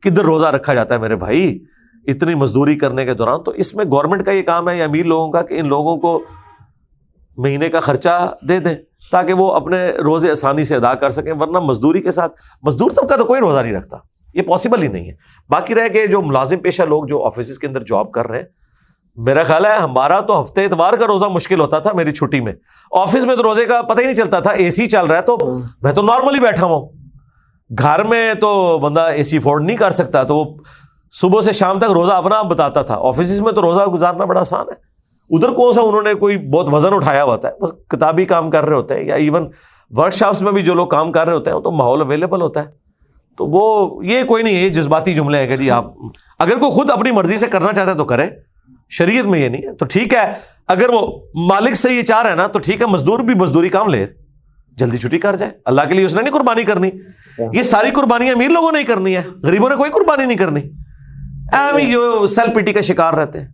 کدھر روزہ رکھا جاتا ہے میرے بھائی اتنی مزدوری کرنے کے دوران. تو اس میں گورنمنٹ کا یہ کام ہے یا امیر لوگوں کا کہ ان لوگوں کو مہینے کا خرچہ دے دیں تاکہ وہ اپنے روزے آسانی سے ادا کر سکیں, ورنہ مزدوری کے ساتھ, مزدور طبقہ تو کوئی روزہ نہیں رکھتا, یہ پاسبل ہی نہیں ہے. باقی رہ کے جو ملازم پیشہ لوگ جو آفیسز کے اندر جاب کر رہے ہیں, میرا خیال ہے ہمارا تو ہفتے اتوار کا روزہ مشکل ہوتا تھا میری چھٹی میں, آفس میں تو روزے کا پتہ ہی نہیں چلتا تھا, اے سی چل رہا ہے تو میں تو نارملی بیٹھا ہوں. گھر میں تو بندہ اے سی افورڈ نہیں کر سکتا, تو وہ صبح سے شام تک روزہ اپنا آپ بتاتا تھا. آفیسز میں تو روزہ گزارنا بڑا آسان ہے, ادھر کون سا انہوں نے کوئی بہت وزن اٹھایا ہوتا ہے, بس کتابی کام کر رہے ہوتے ہیں, یا ایون ورک شاپس میں بھی جو لوگ کام کر رہے ہوتے ہیں تو ماحول اویلیبل ہوتا ہے. تو وہ یہ کوئی نہیں ہے, یہ جذباتی جملے ہیں کہ جی آپ اگر کوئی خود اپنی مرضی سے کرنا چاہتا ہے تو کرے, شریعت میں یہ نہیں ہے. تو ٹھیک ہے, اگر وہ مالک سے یہ چاہ رہا ہے نا تو ٹھیک ہے, مزدور بھی مزدوری کام لے, جلدی چھٹی کر جائے. اللہ کے لیے اس نے نہیں قربانی کرنی, یہ ساری قربانیاں امیر لوگوں نے ہی کرنی ہے, غریبوں نے کوئی قربانی نہیں کرنی. جو سیلف پیٹی کا شکار رہتے ہیں.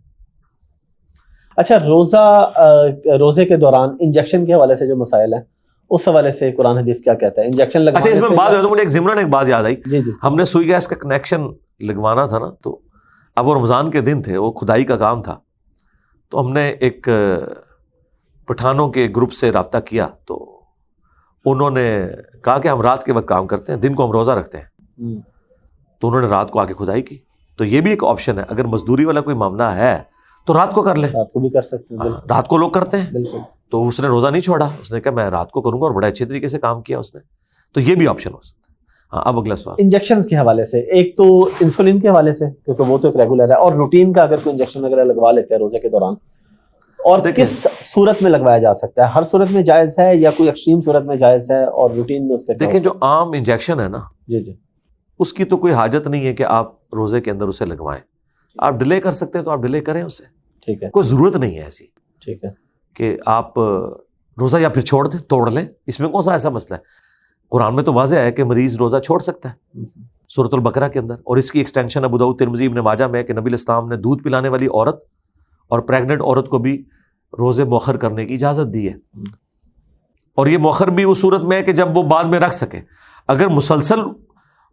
اچھا, روزے کے دوران انجیکشن کے حوالے سے جو مسائل ہیں, اس حوالے سے قرآن حدیث کیا کہتا ہے؟ انجیکشن لگوانے سے, اچھا اس میں بات ہے, مجھے ایک ضمن ایک بات یاد آئی. جی جی, ہم نے سوئی گیس کا کنیکشن لگوانا تھا نا, تو اب وہ رمضان کے دن تھے, وہ کھدائی کا کام تھا, تو ہم نے ایک پٹھانوں کے گروپ سے رابطہ کیا, تو انہوں نے کہا کہ ہم رات کے وقت کام کرتے ہیں, دن کو ہم روزہ رکھتے ہیں. تو انہوں نے رات کو آ کے کھدائی کی. تو یہ بھی ایک آپشن ہے, اگر مزدوری والا کوئی معاملہ ہے تو رات کو کر لیں, رات کو بھی کر سکتے ہیں, رات کو لوگ کرتے ہیں. بالکل. تو اس نے روزہ نہیں چھوڑا, اس نے کہا میں رات کو کروں گا, اور بڑے اچھے طریقے سے کام کیا اس نے. تو یہ بھی آپشن ہو سکتا ہے. ہاں, اب اگلا سوال. انجیکشن کے حوالے سے, ایک تو انسولین کے حوالے سے, کیونکہ وہ تو ایک ریگولر ہے, اور روٹین کا اگر کوئی انجیکشن وغیرہ لگوا لیتے ہیں روزے کے دوران, اور کس صورت میں لگوایا جا سکتا ہے؟ ہر صورت میں جائز ہے یا کوئی ایکسٹریم صورت میں جائز ہے, اور روٹین میں اس کا دیکھیں جو عام انجیکشن ہے نا, جی جی, اس کی تو کوئی حاجت نہیں ہے کہ آپ روزے کے اندر اسے لگوائیں. آپ ڈیلے کر سکتے ہیں تو آپ ڈیلے کریں اسے, ٹھیک ہے, کوئی ضرورت نہیں ہے ایسی, ٹھیک ہے, کہ آپ روزہ یا پھر چھوڑ دیں, توڑ لیں. اس میں کون سا ایسا مسئلہ ہے؟ قرآن میں تو واضح ہے کہ مریض روزہ چھوڑ سکتا ہے, سورۃ البقرہ کے اندر. اور اس کی ایکسٹینشن ابو داؤد, ترمذی, ابن ماجہ میں ہے کہ نبی علیہ السلام نے دودھ پلانے والی عورت اور پریگننٹ عورت کو بھی روزے مؤخر کرنے کی اجازت دی ہے. اور یہ مؤخر بھی اس صورت میں ہے کہ جب وہ بعد میں رکھ سکے. اگر مسلسل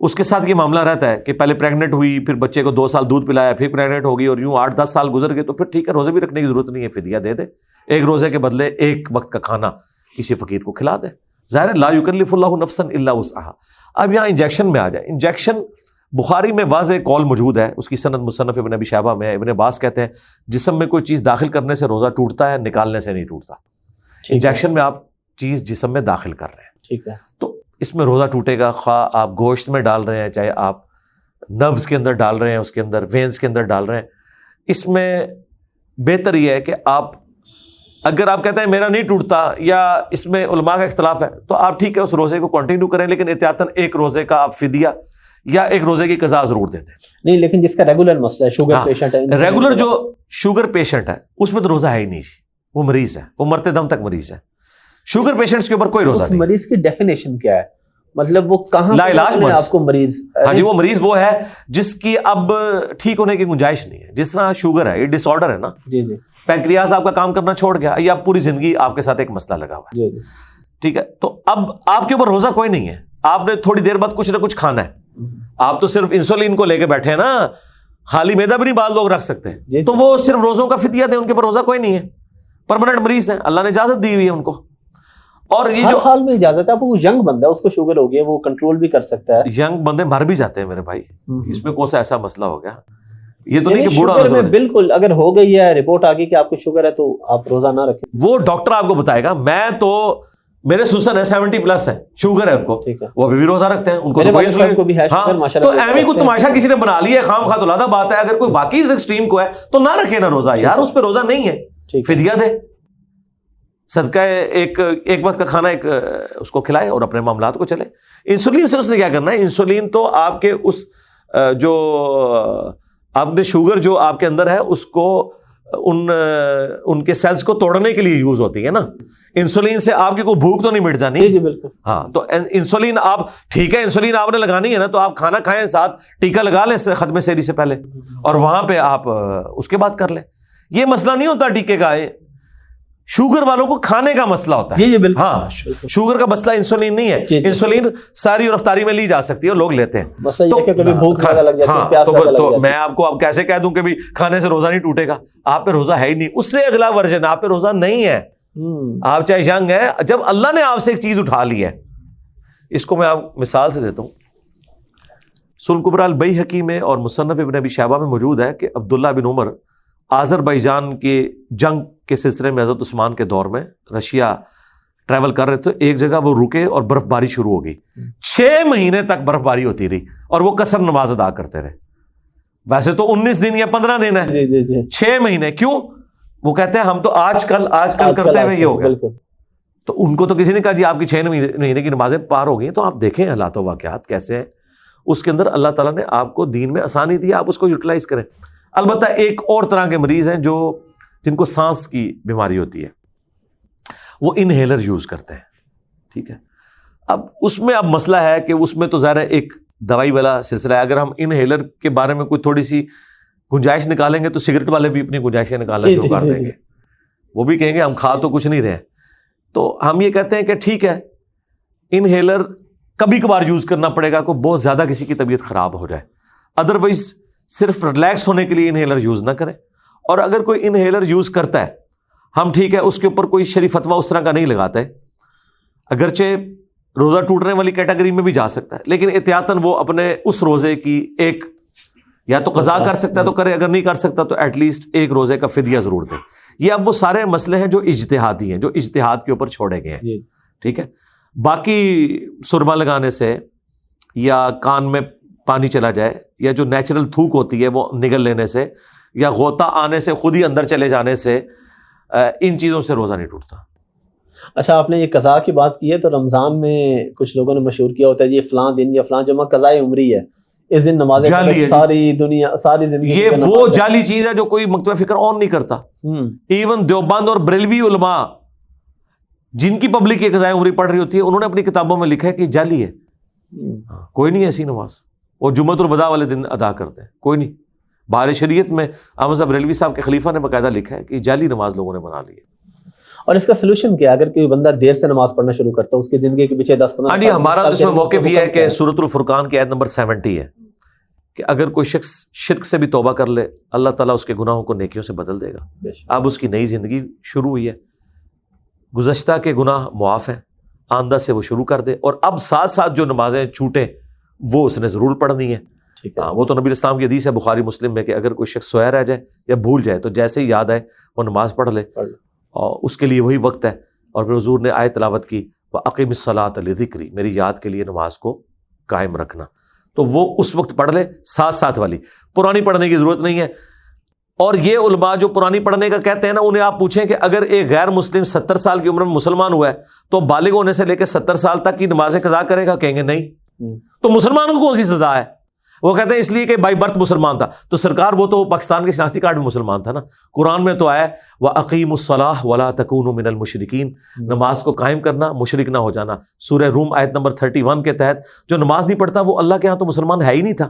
اس کے ساتھ یہ معاملہ رہتا ہے کہ پہلے پریگننٹ ہوئی, پھر بچے کو 2 سال دودھ پلایا, پھر پریگننٹ ہوگی, اور یوں 8-10 سال گزر گئے, تو پھر ٹھیک ہے, روزے بھی رکھنے کی ضرورت نہیں ہے, فدیہ دے دے, ایک روزے کے بدلے ایک وقت کا کھانا کسی فقیر کو کھلا دے. ظاہر ہے لا یکلف اللہ نفسا الا وسعها. اب یہاں انجیکشن میں آ جائے. انجیکشن بخاری میں واضح قول موجود ہے, اس کی سند مصنف ابن ابی شیبہ میں. ابن عباس کہتے ہیں جسم میں کوئی چیز داخل کرنے سے روزہ ٹوٹتا ہے, نکالنے سے نہیں ٹوٹتا. انجیکشن میں آپ چیز جسم میں داخل کر رہے ہیں, ٹھیک ہے, تو اس میں روزہ ٹوٹے گا, خواہ آپ گوشت میں ڈال رہے ہیں, چاہے آپ نروز کے اندر ڈال رہے ہیں, اس کے اندر وینز کے اندر ڈال رہے ہیں. اس میں بہتر یہ ہے کہ آپ, اگر آپ کہتے ہیں میرا نہیں ٹوٹتا, یا اس میں علماء کا اختلاف ہے, تو آپ ٹھیک ہے اس روزے کو کنٹینیو کریں, لیکن احتیاطاً ایک روزے کا آپ فدیہ یا ایک روزے کی قضا ضرور دے دیں. نہیں, لیکن جس کا ریگولر مسئلہ ہے, شوگر پیشنٹ ہے, ریگولر جو شوگر پیشنٹ ہے اس میں تو روزہ ہے ہی نہیں, وہ مریض ہے, وہ مرتے دم تک مریض ہے. شوگر پیشنٹس کے اوپر کوئی روزہ نہیں. مریض کی ڈیفینیشن کیا ہے, مطلب وہ کہاں لا علاج آپ کو مریض؟ ہاں جی, وہ مریض وہ ہے جس کی اب ٹھیک ہونے کی گنجائش نہیں ہے. جس طرح شوگر ہے, یہ ڈس آرڈر ہے نا, جی جی, پینکریاز آپ کا کام کرنا چھوڑ گیا, یا پوری زندگی آپ کے ساتھ ایک مسئلہ لگا ہوا ہے, ٹھیک ہے, تو اب آپ کے اوپر روزہ کوئی نہیں ہے, آپ نے تھوڑی دیر بعد کچھ نہ کچھ کھانا ہے. آپ تو صرف انسولین کو لے کے بیٹھے ہیں نا, خالی میدا بھی نہیں بعض لوگ رکھ سکتے, تو وہ صرف روزوں کا فدیہ دیں, ان کے اوپر روزہ کوئی نہیں ہے, پرماننٹ مریض ہیں, اللہ نے اجازت دی ہوئی ہے ان کو. اور یہ جو حال میں اجازت ہے, وہ ینگ بندہ ہے, اس کو شوگر ہو گیا, وہ کنٹرول بھی کر سکتا ہے. ینگ بندے مر بھی جاتے ہیں میرے بھائی, اس میں کون سا ایسا مسئلہ ہو گیا؟ یہ تو نہیں کہ بوڑھا میں بالکل اگر ہو گئی ہے, رپورٹ آ گئی کہ آپ کو شوگر ہے, تو آپ روزہ نہ رکھیں. وہ ڈاکٹر آپ کو بتائے گا. میں تو میرے سسر ہے 70+ ہے, شوگر ہے ان کو, ٹھیک ہے, وہ ابھی بھی روزہ رکھتے ہیں, ان کو میرے تو کوئی والد صاحب کو بھی ہے ہاں, شوگر ماشاءاللہ. تو ایویں کوئی تماشا کسی نے بنا لیا ہے خام خواہ, تو لادہ بات ہے اگر کوئی واقعی اس ایکسٹریم کو ہے تو نہ رکھے نا روزہ یار, اس پہ روزہ نہیں ہے, فدیہ دے, صدقہ ایک وقت کا کھانا ایک اس کو کھلائے اور اپنے معاملات کو چلے. انسولین سے اس نے کیا کرنا ہے, انسولین تو آپ کے اس جو آپ نے شوگر جو آپ کے اندر ہے اس کو ان کے سیلز کو توڑنے کے لیے یوز ہوتی ہے نا. انسولین سے آپ کی کوئی بھوک تو نہیں مٹ جانی. جی بالکل. ہاں, تو انسولین آپ ٹھیک ہے, انسولین آپ نے لگانی ہے نا, تو آپ کھانا کھائیں ساتھ ٹیکا لگا لیں ختم سحری سے پہلے, اور وہاں پہ آپ اس کے بعد کر لیں. یہ مسئلہ نہیں ہوتا ٹیکے کا, شوگر والوں کو کھانے کا مسئلہ ہوتا ہے. جی بالکل. ہاں, شوگر کا مسئلہ انسولین نہیں ہے. انسولین ساری اور افطاری میں لی جا سکتی ہے اور لوگ لیتے ہیں. مسئلہ یہ کہ کبھی بھوک زیادہ لگ جاتی ہے, پیاس زیادہ لگ جاتی ہے. تو میں آپ کو اب کیسے کہہ دوں کہ بھی کھانے سے روزہ نہیں ٹوٹے گا, آپ پہ روزہ ہے ہی نہیں. اس سے اگلا ورژن, آپ پہ روزہ نہیں ہے, آپ چاہے ینگ ہیں, جب اللہ نے آپ سے ایک چیز اٹھا لی ہے. اس کو میں آپ مثال سے دیتا ہوں. سنن کبری البیہقی میں اور مصنف ابن ابی شیبہ میں موجود ہے کہ عبداللہ بن عمر آذربائیجان کے جنگ کے سلسلے میں حضرت عثمان کے دور میں رشیا ٹریول کر رہے تھے. ایک جگہ وہ رکے اور برف باری شروع ہو گئی. 6 مہینے تک برف باری ہوتی رہی اور وہ قصر نماز ادا کرتے رہے. ویسے تو 19 دن یا 15 دن ہے, 6 مہینے کیوں؟ وہ کہتے ہیں ہم تو آج کل کرتے ہوئے یہ ہو گیا. تو ان کو تو کسی نے کہا جی آپ کی 6 مہینے کی نمازیں پار ہو گئی. تو آپ دیکھیں حالات و واقعات کیسے ہیں, اس کے اندر اللہ تعالیٰ نے آپ کو دین میں آسانی دی, آپ اس کو یوٹیلائز کریں. البتہ ایک اور طرح کے مریض ہیں جن کو سانس کی بیماری ہوتی ہے, وہ انہیلر یوز کرتے ہیں. ٹھیک ہے, اب اس میں اب مسئلہ ہے کہ اس میں تو ظاہر ہے ایک دوائی والا سلسلہ ہے. اگر ہم انہیلر کے بارے میں کوئی تھوڑی سی گنجائش نکالیں گے تو سگریٹ والے بھی اپنی گنجائشیں نکالنا شروع کر دیں گے. وہ بھی کہیں گے ہم کھا تو کچھ نہیں رہے. تو ہم یہ کہتے ہیں کہ ٹھیک ہے, انہیلر کبھی کبھار یوز کرنا پڑے گا, کوئی بہت زیادہ کسی کی طبیعت خراب ہو جائے. ادروائز صرف ریلیکس ہونے کے لیے انہیلر یوز نہ کریں. اور اگر کوئی انہیلر یوز کرتا ہے, ہم ٹھیک ہے اس کے اوپر کوئی شرعی فتویٰ اس طرح کا نہیں لگاتا ہے, اگرچہ روزہ ٹوٹنے والی کیٹیگری میں بھی جا سکتا ہے, لیکن احتیاطاً وہ اپنے اس روزے کی ایک یا تو قضا کر سکتا ہے تو کرے, اگر نہیں کر سکتا تو ایٹ لیسٹ ایک روزے کا فدیہ ضرور دے. یہ اب وہ سارے مسئلے ہیں جو اجتہادی ہیں, جو اجتہاد کے اوپر چھوڑے گئے ہیں. ٹھیک ہے, باقی سرما لگانے سے یا کان میں پانی چلا جائے یا جو نیچرل تھوک ہوتی ہے وہ نگل لینے سے یا غوطہ آنے سے خود ہی اندر چلے جانے سے, ان چیزوں سے روزہ نہیں ٹوٹتا. اچھا, آپ نے یہ قضا کی بات کی ہے تو رمضان میں کچھ لوگوں نے مشہور کیا ہوتا ہے جی فلاں دن یا فلاں جمعہ قضائے عمری ہے, اس دن نمازیں ساری دنیا ساری زندگی. یہ وہ جعلی چیز ہے جو کوئی مکتبہ فکر آن نہیں کرتا. ایون دیوبند اور بریلوی علماء جن کی پبلک یہ قضائے عمری پڑھ رہی ہوتی ہے, انہوں نے اپنی کتابوں میں لکھا ہے کہ جعلی ہے. کوئی نہیں ایسی نماز, وہ جمعۃ الوداع والے دن ادا کرتے ہیں, کوئی نہیں. بہار شریعت میں احمد صاحب بریلوی صاحب کے خلیفہ نے باقاعدہ لکھا ہے کہ جعلی نماز لوگوں نے بنا لی ہے. اور اس کا سلوشن کیا ہے؟ اگر کوئی بندہ دیر سے نماز پڑھنا شروع کرتا ہے, اس کی زندگی کے پیچھے 10-15 ہاں جی, ہمارا اس میں موقف یہ ہے کہ سورۃ الفرقان کی آیت نمبر 70 ہے کہ اگر کوئی شخص شرک سے بھی توبہ کر لے, اللہ تعالیٰ اس کے گناہوں کو نیکیوں سے بدل دے گا. اب اس کی نئی زندگی شروع ہوئی ہے, گزشتہ کے گناہ معاف ہیں, آئندہ سے وہ شروع کر دے, اور اب ساتھ ساتھ جو نمازیں چھوٹیں وہ اس نے ضرور پڑھنی ہے. وہ تو نبی اسلام کی حدیث ہے بخاری مسلم میں کہ اگر کوئی شخص سویا رہ جائے یا بھول جائے تو جیسے ہی یاد آئے وہ نماز پڑھ لے, اور اس کے لیے وہی وقت ہے. اور پھر حضور نے آیت تلاوت کی وَأَقِمِ الصَّلَاةَ لِذِكْرِي, میری یاد کے لیے نماز کو قائم رکھنا. تو وہ اس وقت پڑھ لے, ساتھ ساتھ والی, پرانی پڑھنے کی ضرورت نہیں ہے. اور یہ علماء جو پرانی پڑھنے کا کہتے ہیں نا, انہیں آپ پوچھیں کہ اگر ایک غیر مسلم 70 سال کی عمر میں مسلمان ہوا ہے تو بالغ ہونے سے لے کے 70 سال تک کی نمازیں قضا کرے گا؟ کہیں گے نہیں. تو مسلمان کو کون سی سزا ہے؟ وہ کہتے ہیں اس لیے کہ بائی برتھ مسلمان تھا. تو سرکار وہ تو پاکستان کے شناختی کارڈ میں مسلمان تھا نا. قرآن میں تو آیا وَأَقِيمُوا الصَّلَاةَ وَلَا تَكُونُوا مِنَ الْمُشْرِكِينَ, نماز کو قائم کرنا, مشرک نہ ہو جانا. سورہ روم آیت نمبر 31 کے تحت جو نماز نہیں پڑھتا وہ اللہ کے ہاں تو مسلمان ہے ہی نہیں تھا.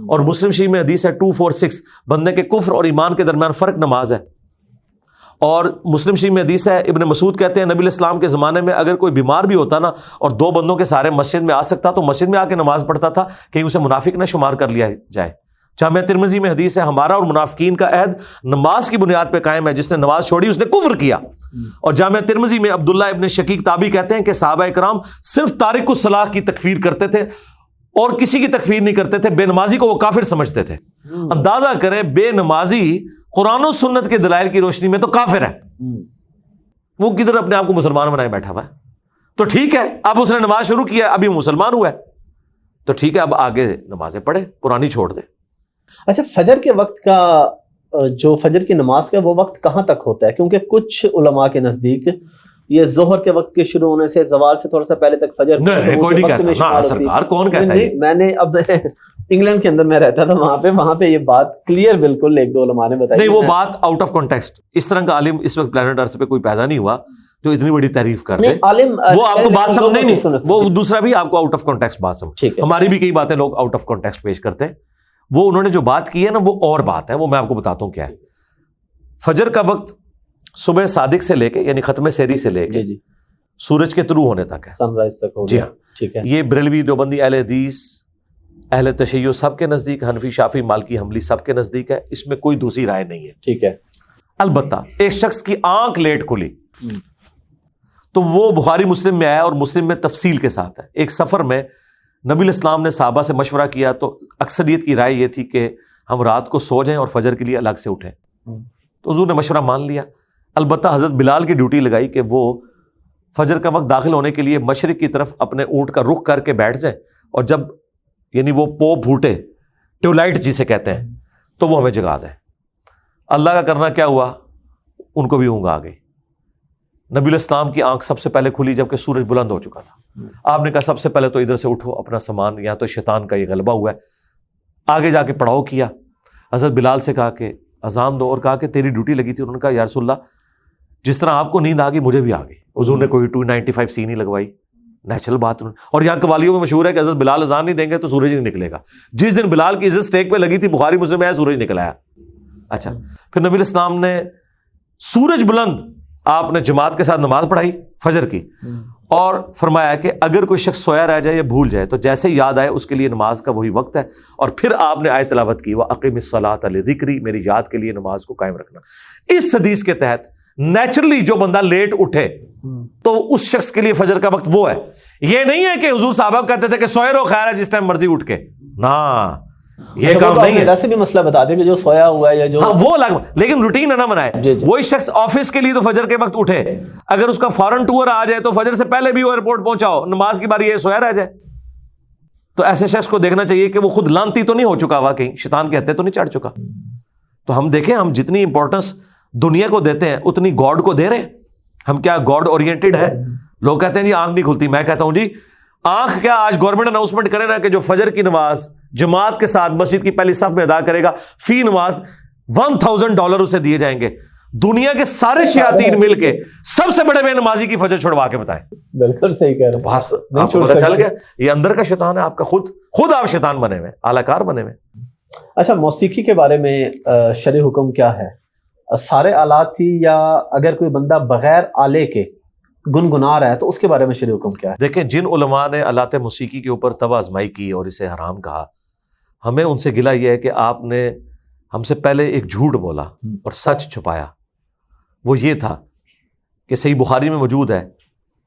اور مسلم شریف میں حدیث ہے 246, بندے کے کفر اور ایمان کے درمیان فرق نماز ہے. اور مسلم شریف میں حدیث ہے, ابن مسعود کہتے ہیں نبی الاسلام کے زمانے میں اگر کوئی بیمار بھی ہوتا نا اور 2 بندوں کے سارے مسجد میں آ سکتا تو مسجد میں آ کے نماز پڑھتا تھا, کہیں اسے منافق نہ شمار کر لیا جائے. جامعہ ترمذی میں حدیث ہے ہمارا اور منافقین کا عہد نماز کی بنیاد پہ قائم ہے, جس نے نماز چھوڑی اس نے کفر کیا. اور جامعہ ترمذی میں عبداللہ ابن شقیق تابعی کہتے ہیں کہ صحابہ کرام صرف تارک الصلاۃ کی تکفیر کرتے تھے اور کسی کی تکفیر نہیں کرتے تھے. بے نمازی کو وہ کافر سمجھتے تھے. اندازہ کریں, بے نمازی قرآن و سنت کے دلائل کی روشنی میں تو کافر ہے, وہ کدھر اپنے آپ کو مسلمان بنائے بیٹھا ہوا ہے. تو ٹھیک ہے، اب اس نے نماز شروع کیا، ابھی مسلمان ہوا ہے تو ٹھیک ہے، اب آگے نمازیں پڑھے، پرانی چھوڑ دے. اچھا، فجر کے وقت کا جو فجر کی نماز کا وہ وقت کہاں تک ہوتا ہے؟ کیونکہ کچھ علماء کے نزدیک یہ ظہر کے وقت کے شروع ہونے سے زوال سے تھوڑا سا پہلے تک فجر نہیں، کوئی نہیں کہتا. نا سرکار کون کہتا ہے؟ میں نے اب انگلینڈ کے اندر میں رہتا تھا، وہاں پہ یہ بات کلیئر بالکل ایک دو علماء نے بتائی. نہیں، وہ بات آؤٹ آف کانٹیکسٹ. اس طرح کا عالم اس وقت پلانٹ ارتھ پہ کوئی پیدا نہیں ہوا جو اتنی بڑی تعریف کر دے. وہ آپ کو بات سمجھ نہیں، وہ دوسرا بھی آپ کو آؤٹ آف کانٹیکسٹ بات سمجھ. ہماری بھی کئی باتیں لوگ آؤٹ آف کانٹیکسٹ پیش کرتے ہیں. وہ انہوں نے جو بات کی ہے نا، وہ اور بات ہے، وہ میں آپ کو بتاتا ہوں کیا ہے. فجر کا وقت صبح صادق سے لے کے، یعنی ختم سحری سے لے کے سورج کے طلوع ہونے تک ہے، سن رائز تک. جی ہاں، ٹھیک ہے. یہ بریلوی، دیوبندی، اہل حدیث، اہل تشیع سب کے نزدیک، حنفی، شافعی، مالکی، حنبلی سب کے نزدیک ہے. اس میں کوئی دوسری رائے نہیں ہے. ٹھیک ہے. البتہ ایک شخص کی آنکھ لیٹ کھلی تو وہ بخاری مسلم میں آیا، اور مسلم میں تفصیل کے ساتھ ہے. ایک سفر میں نبی علیہ السلام نے صحابہ سے مشورہ کیا تو اکثریت کی رائے یہ تھی کہ ہم رات کو سو جائیں اور فجر کے لیے الگ سے اٹھیں. تو حضور نے مشورہ مان لیا. البتہ حضرت بلال کی ڈیوٹی لگائی کہ وہ فجر کا وقت داخل ہونے کے لیے مشرق کی طرف اپنے اونٹ کا رخ کر کے بیٹھ جائیں، اور جب یعنی وہ پو پھوٹے، ٹیولائٹ جسے کہتے ہیں، تو وہ ہمیں جگا دیں. اللہ کا کرنا کیا ہوا، ان کو بھی اونگ آ گئی. نبی علیہ السلام کی آنکھ سب سے پہلے کھلی جبکہ سورج بلند ہو چکا تھا. آپ نے کہا سب سے پہلے تو ادھر سے اٹھو، اپنا سامان، یہاں تو شیطان کا یہ غلبہ ہوا ہے. آگے جا کے پڑاؤ کیا. حضرت بلال سے کہا کہ اذان دو، اور کہا کہ تیری ڈیوٹی لگی تھی. انہوں نے کہا یا رسول اللہ، جس طرح آپ کو نیند آ گئی مجھے بھی آ گئی. حضور نے کوئی 295 سی نہیں لگوائی، نیچرل بات. اور یہاں قوالیوں میں مشہور ہے کہ حضرت بلال اذان نہیں دیں گے تو سورج نہیں نکلے گا. جس دن بلال کی عزت اسٹیک پہ لگی تھی، بخاری مسلم میں سورج نکل آیا. اچھا، پھر نبی علیہ السلام نے سورج بلند آپ نے جماعت کے ساتھ نماز پڑھائی فجر کی، اور فرمایا کہ اگر کوئی شخص سویا رہ جائے یا بھول جائے تو جیسے یاد آئے اس کے لیے نماز کا وہی وقت ہے. اور پھر آپ نے آیت تلاوت کی، وَأَقِمِ الصَّلَاةَ لِذِكْرِي، میری یاد کے لیے نماز کو قائم رکھنا. اس حدیث کے تحت نیچرلی جو بندہ لیٹ اٹھے تو اس شخص کے لیے فجر کا وقت وہ ہے. یہ نہیں ہے کہ حضور صحابہ کہتے تھے کہ سوئے رہو، خیر ہے جس ٹائم مرضی اٹھ کے، نہ یہ کام نہیں ہے. ویسے بھی مسئلہ بتا دیں کہ جو سویا ہوا ہے یا جو وہ الگ، لیکن روٹین نہ بنائے. وہی شخص آفس کے لیے تو فجر کے وقت اٹھے، اگر اس کا فورن ٹور آ جائے تو فجر سے پہلے بھی وہ ایئرپورٹ پہنچاؤ، نماز کی باری یہ سویا رہ جائے. تو ایسے شخص کو دیکھنا چاہیے کہ وہ خود لانتی تو نہیں ہو چکا ہوا، کہیں شیطان کے ہتھے تو نہیں چڑھ چکا. تو ہم دیکھیں، ہم جتنی امپورٹنس دنیا کو دیتے ہیں اتنی گاڈ کو دے رہے ہیں. ہم کیا گاڈ اورینٹیڈ ہے؟ لوگ کہتے ہیں جی آنکھ نہیں کھلتی. میں کہتا ہوں جی آنکھ کیا، آج گورنمنٹ اناؤنسمنٹ کرے نا کہ جو فجر کی نماز جماعت کے ساتھ مسجد کی پہلی صف میں ادا کرے گا، فی نماز $1000 اسے دیے جائیں گے. دنیا کے سارے شیاطین مل کے سب سے بڑے بے نمازی کی فجر چھڑوا کے بتائیں. بالکل صحیح کہہ رہے ہیں. بس آپ کو پتہ چل گیا یہ اندر کا شیطان ہے آپ کا. خود آپ شیطان بنے ہوئے، اعلی کار بنے ہوئے. اچھا، موسیقی کے بارے میں شرعی حکم کیا ہے؟ سارے آلات ہی، یا اگر کوئی بندہ بغیر آلے کے گنگنا رہا ہے تو اس کے بارے میں شرعی حکم کیا ہے؟ دیکھیں، جن علماء نے آلات موسیقی کے اوپر طب آزمائی کی اور اسے حرام کہا، ہمیں ان سے گلہ یہ ہے کہ آپ نے ہم سے پہلے ایک جھوٹ بولا اور سچ چھپایا. وہ یہ تھا کہ صحیح بخاری میں موجود ہے،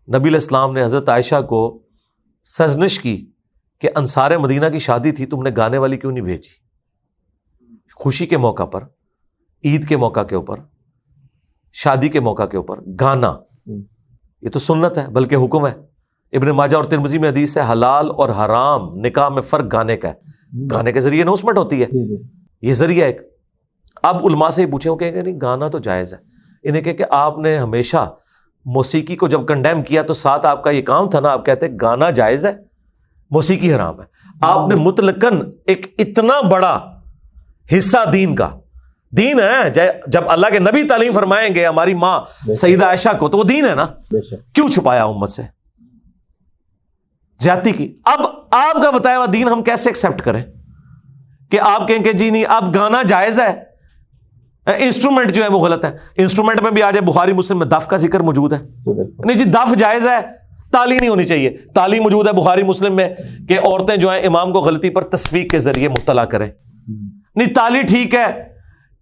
نبی علیہ السلام نے حضرت عائشہ کو سرزنش کی کہ انصار مدینہ کی شادی تھی، تم نے گانے والی کیوں نہیں بھیجی؟ خوشی کے موقع پر، عید کے موقع کے اوپر، شادی کے موقع کے اوپر گانا یہ تو سنت ہے بلکہ حکم ہے. ابن ماجہ اور ترمذی میں حدیث ہے حلال اور حرام نکاح میں فرق گانے کا ہے. گانے کے ذریعے اناؤنسمنٹ ہوتی ہے، یہ ذریعہ ایک. اب علماء سے ہی پوچھیں، وہ کہیں گے نہیں گانا تو جائز ہے. انہیں کہ آپ نے ہمیشہ موسیقی کو جب کنڈیم کیا تو ساتھ آپ کا یہ کام تھا نا، آپ کہتے ہیں گانا جائز ہے موسیقی حرام ہے. آپ نے مطلقاً ایک اتنا بڑا حصہ دین ہے، جب اللہ کے نبی تعلیم فرمائیں گے ہماری ماں سیدہ عائشہ کو تو وہ دین ہے نا، کیوں چھپایا امت سے؟ زیادتی کی. اب آپ کا بتایا ہوا دین ہم کیسے ایکسپٹ کریں کہ آپ کہیں کہ جی نہیں اب گانا جائز ہے، انسٹرومنٹ جو ہے وہ غلط ہے. انسٹرومنٹ میں بھی آ جائے، بخاری مسلم میں دف کا ذکر موجود ہے. نہیں جی دف جائز ہے، تالی نہیں ہونی چاہیے. تالی موجود ہے بخاری مسلم میں کہ عورتیں جو ہیں امام کو غلطی پر تصفیق کے ذریعے مطلع کریں. نہیں تالی ٹھیک ہے،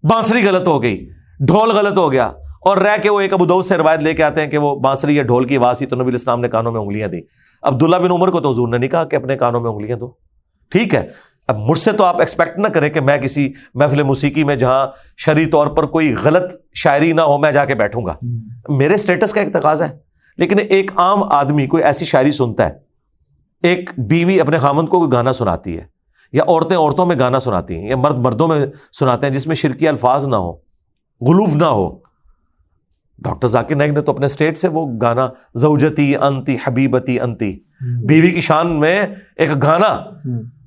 بانسری غلط ہو گئی، ڈھول غلط ہو گیا، اور رہ کے وہ ایک ابو داؤد سے روایت لے کے آتے ہیں کہ وہ بانسری یا ڈھول کی آواز تھی تو نبی اسلام نے کانوں میں انگلیاں دی. عبداللہ بن عمر کو تو حضور نے نہیں کہا کہ اپنے کانوں میں انگلیاں دو. ٹھیک ہے، اب مجھ سے تو آپ ایکسپیکٹ نہ کریں کہ میں کسی محفل موسیقی میں جہاں شرعی طور پر کوئی غلط شاعری نہ ہو میں جا کے بیٹھوں گا. میرے سٹیٹس کا ایک تقاضا ہے. لیکن ایک عام آدمی کوئی ایسی شاعری سنتا ہے, ایک بیوی اپنے خاوند کو کوئی گانا سناتی ہے, یا عورتیں عورتوں میں گانا سناتی ہیں, یا مرد مردوں میں سناتے ہیں جس میں شرکی الفاظ نہ ہو, غلوف نہ ہو. ڈاکٹر ذاکر نائک نے تو اپنے اسٹیٹ سے وہ گانا زوجتی انتی حبیبتی انتی, بیوی کی شان میں ایک گانا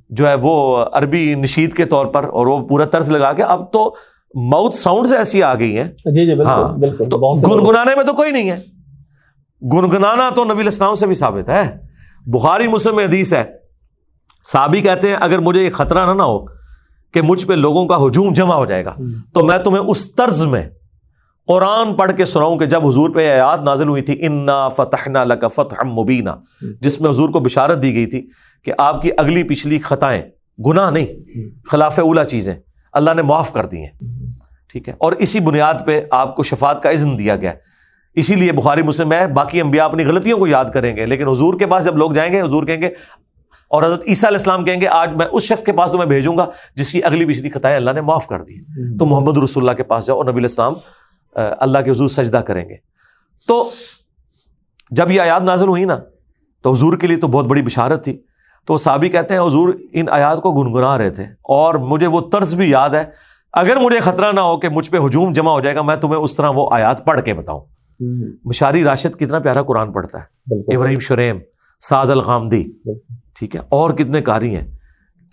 جو ہے وہ عربی نشید کے طور پر, اور وہ پورا طرز لگا کے. اب تو ماؤتھ ساؤنڈز ایسی آ گئی ہیں. جی جی بالکل بالکل. تو گنگنانے میں تو کوئی نہیں ہے. گنگنانا تو نبی الاسلام سے بھی ثابت ہے. بخاری مسلم میں حدیث ہے, صحابی کہتے ہیں اگر مجھے یہ خطرہ نہ ہو کہ مجھ پہ لوگوں کا ہجوم جمع ہو جائے گا تو میں تمہیں اس طرز میں قرآن پڑھ کے سناؤں کہ جب حضور پہ آیات نازل ہوئی تھی انا فتحنا لک فتحا مبینا, جس میں حضور کو بشارت دی گئی تھی کہ آپ کی اگلی پچھلی خطائیں, گناہ نہیں, خلاف اولا چیزیں اللہ نے معاف کر دی ہیں. ٹھیک ہے, اور اسی بنیاد پہ آپ کو شفاعت کا اذن دیا گیا. اسی لیے بخاری مسلم میں باقی انبیاء اپنی غلطیوں کو یاد کریں گے, لیکن حضور کے پاس جب لوگ جائیں گے, حضور کہیں گے, اور حضرت عیسیٰ علیہ السلام کہیں گے آج میں اس شخص کے پاس تمہیں بھیجوں گا جس کی اگلی پچھلی خطائیں اللہ نے معاف کر دی. تو محمد رسول اللہ کے پاس جاؤ, اور نبی علیہ السلام اللہ کے حضور سجدہ کریں گے. تو جب یہ آیات نازل ہوئی نا تو حضور کے لیے تو بہت بڑی بشارت تھی. تو صحابی کہتے ہیں حضور ان آیات کو گنگنا رہے تھے, اور مجھے وہ طرز بھی یاد ہے, اگر مجھے خطرہ نہ ہو کہ مجھ پہ ہجوم جمع ہو جائے گا میں تمہیں اس طرح وہ آیات پڑھ کے بتاؤں. مشاری راشد کتنا پیارا قرآن پڑھتا ہے, ابراہیم شریم, سعد الغامدی, ٹھیک ہے, اور کتنے قاری ہیں,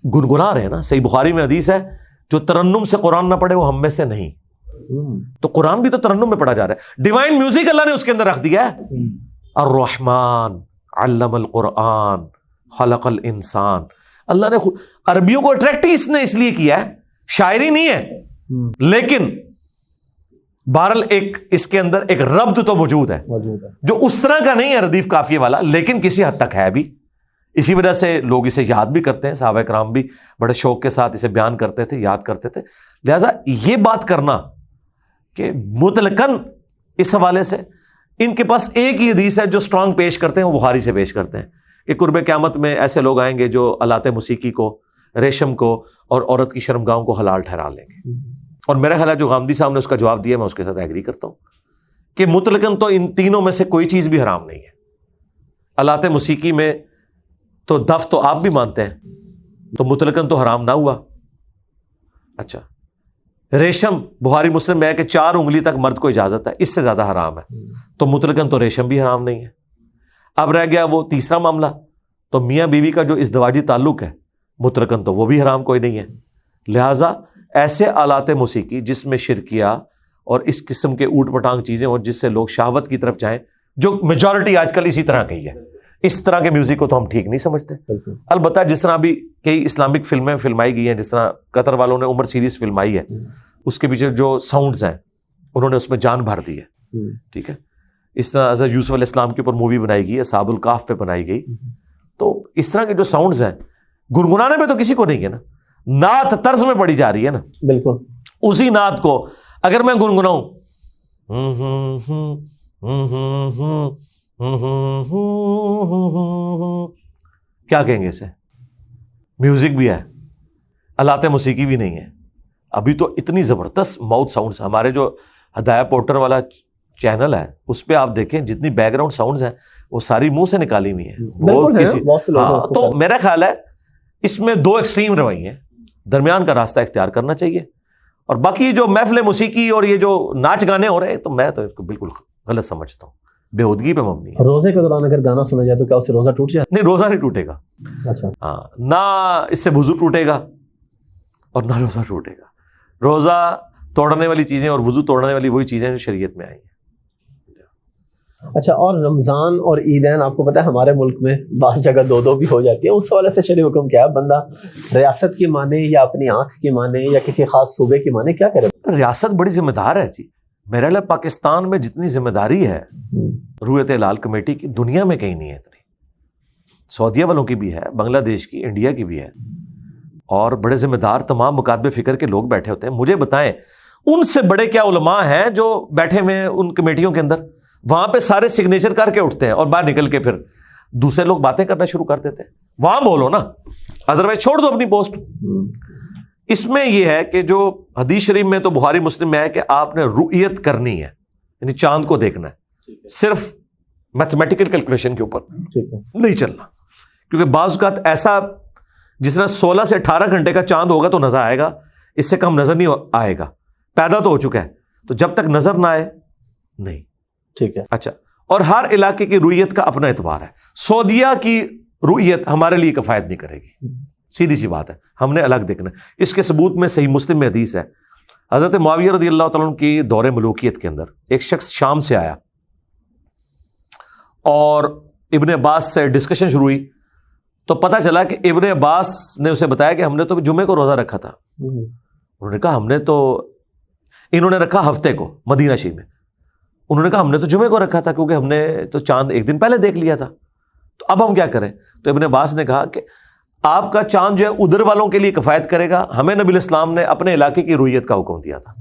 گنگنا رہے نا. صحیح بخاری میں حدیث ہے جو ترنم سے قرآن نہ پڑھے وہ ہم میں سے نہیں. تو قرآن بھی تو ترنم میں پڑھا جا رہا ہے. ڈیوائن میوزک اللہ نے اس کے اندر رکھ دیا ہے. الرحمن علم القرآن خلق الانسان. اللہ نے عربیوں کو اٹریکٹ ہی اس نے اس لیے کیا ہے, شاعری نہیں ہے, لیکن بہرحال ایک اس کے اندر ایک ربط تو موجود ہے جو اس طرح کا نہیں ہے ردیف قافیے والا, لیکن کسی حد تک ہے بھی. اسی وجہ سے لوگ اسے یاد بھی کرتے ہیں, صحابہ کرام بھی بڑے شوق کے ساتھ اسے بیان کرتے تھے, یاد کرتے تھے. لہذا یہ بات کرنا کہ مطلقاً اس حوالے سے ان کے پاس ایک ہی حدیث ہے جو اسٹرانگ پیش کرتے ہیں, وہ بخاری سے پیش کرتے ہیں کہ قرب قیامت میں ایسے لوگ آئیں گے جو آلات موسیقی کو, ریشم کو اور عورت کی شرمگاہوں کو حلال ٹھہرا لیں گے. اور میرا خیال ہے جو غامدی صاحب نے اس کا جواب دیا میں اس کے ساتھ ایگری کرتا ہوں کہ مطلقاً تو ان تینوں میں سے کوئی چیز بھی حرام نہیں ہے. آلات موسیقی میں تو دف تو آپ بھی مانتے ہیں, تو مطلقاً تو حرام نہ ہوا. اچھا, ریشم بخاری مسلم میں ہے کہ 4 انگلی تک مرد کو اجازت ہے, اس سے زیادہ حرام ہے, تو مطلقاً تو ریشم بھی حرام نہیں ہے. اب رہ گیا وہ تیسرا معاملہ, تو میاں بیوی کا جو ازدواجی تعلق ہے مطلقاً تو وہ بھی حرام کوئی نہیں ہے. لہٰذا ایسے آلات موسیقی جس میں شرکیہ اور اس قسم کے اوٹ پٹانگ چیزیں اور جس سے لوگ شہوت کی طرف جائیں, جو میجورٹی آج کل اسی طرح کی ہے, اس طرح کے میوزک کو تو ہم ٹھیک نہیں سمجھتے. البتہ جس طرح بھی کئی اسلامک فلمیں فلمائی گئی ہیں, جس طرح قطر والوں نے عمر سیریز فلمائی ہے, اس کے پیچھے جو ساؤنڈز ہیں انہوں نے اس میں جان بھر دی ہے. ٹھیک ہے, اس طرح حضرت یوسف علیہ السلام کے اوپر مووی بنائی گئی ہے, اصحاب الکہف پہ بنائی گئی. تو اس طرح کے جو ساؤنڈز ہیں گنگنانے میں تو کسی کو نہیں ہے نا, نعت طرز میں پڑھی جا رہی ہے نا. بالکل اسی نعت کو اگر میں گنگناؤں کیا کہیں گے اسے, میوزک بھی ہے, آلات موسیقی بھی نہیں ہے. ابھی تو اتنی زبردست ماؤتھ ساؤنڈز, ہمارے جو ہدایہ پورٹر والا چینل ہے اس پہ آپ دیکھیں جتنی بیک گراؤنڈ ساؤنڈز ہیں وہ ساری منہ سے نکالی ہوئی ہیں. وہ کسی تو میرا خیال ہے اس میں 2 ایکسٹریم رویے ہیں, درمیان کا راستہ اختیار کرنا چاہیے. اور باقی جو محفل موسیقی اور یہ جو ناچ گانے ہو رہے ہیں تو میں تو اس کو بالکل غلط سمجھتا ہوں, بےہودگی پہ مبنی ہے. روزے کے دوران اگر گانا سنا جائے تو کیا اس سے روزہ ٹوٹ جائے؟ نہیں, روزہ نہیں ٹوٹے گا. اچھا, ہاں, نہ اس سے وضو ٹوٹے گا اور نہ روزہ ٹوٹے گا. روزہ توڑنے والی چیزیں اور وضو توڑنے والی وہی چیزیں جو شریعت میں آئی ہیں. اچھا, اور رمضان اور عیدین آپ کو پتا ہے ہمارے ملک میں بعض جگہ 2 بھی ہو جاتی ہیں, اس حوالے سے شرعی حکم کیا ہے؟ بندہ ریاست کی مانے یا اپنی آنکھ کی مانے یا کسی خاص صوبے کی مانے, کیا کرے؟ ریاست بڑی ذمہ دار ہے جی. میرے لیے پاکستان میں جتنی ذمہ داری ہے رویت ہلال کمیٹی کی, دنیا میں کہیں نہیں ہے اتنی. سعودیہ والوں کی بھی ہے, بنگلہ دیش کی, انڈیا کی بھی ہے, اور بڑے ذمہ دار تمام مکاتب فکر کے لوگ بیٹھے ہوتے ہیں. مجھے بتائیں ان سے بڑے کیا علماء ہیں جو بیٹھے ہوئے ہیں ان کمیٹیوں کے اندر, وہاں پہ سارے سگنیچر کر کے اٹھتے ہیں اور باہر نکل کے پھر دوسرے لوگ باتیں کرنا شروع کر دیتے ہیں. وہاں بولو نا, ادروائز چھوڑ دو اپنی پوسٹ. اس میں یہ ہے کہ جو حدیث شریف میں تو بخاری مسلم میں ہے کہ آپ نے رؤیت کرنی ہے, یعنی چاند کو دیکھنا ہے, صرف میتھمیٹیکل کیلکولیشن کے اوپر ٹھیک ہے. نہیں چلنا, کیونکہ بعض اوقات ایسا جس طرح 16 سے 18 گھنٹے کا چاند ہوگا تو نظر آئے گا, اس سے کم نظر نہیں آئے گا, پیدا تو ہو چکا ہے, تو جب تک نظر نہ آئے نہیں. ٹھیک ہے. اچھا, اور ہر علاقے کی رؤیت کا اپنا اعتبار ہے. سعودیہ کی رؤیت ہمارے لیے کفایت نہیں کرے گی, سیدھی سی بات ہے, ہم نے الگ دیکھنا ہے. اس کے ثبوت میں صحیح مسلم میں حدیث ہے, حضرت معاویہ رضی اللہ تعالیٰ عنہ کی دور ملوکیت کے اندر ایک شخص شام سے آیا اور ابن عباس سے ڈسکشن شروع ہوئی, تو پتہ چلا کہ ابن عباس نے اسے بتایا کہ ہم نے تو جمعے کو روزہ رکھا تھا. انہوں نے کہا ہم نے تو, انہوں نے رکھا ہفتے کو مدینہ شریف میں, انہوں نے کہا ہم نے تو جمعے کو رکھا تھا کیونکہ ہم نے تو چاند ایک دن پہلے دیکھ لیا تھا, تو اب ہم کیا کریں؟ تو ابن عباس نے کہا کہ آپ کا چاند جو ہے ادھر والوں کے لیے کفایت کرے گا, ہمیں نبی الاسلام نے اپنے علاقے کی رؤیت کا حکم دیا تھا.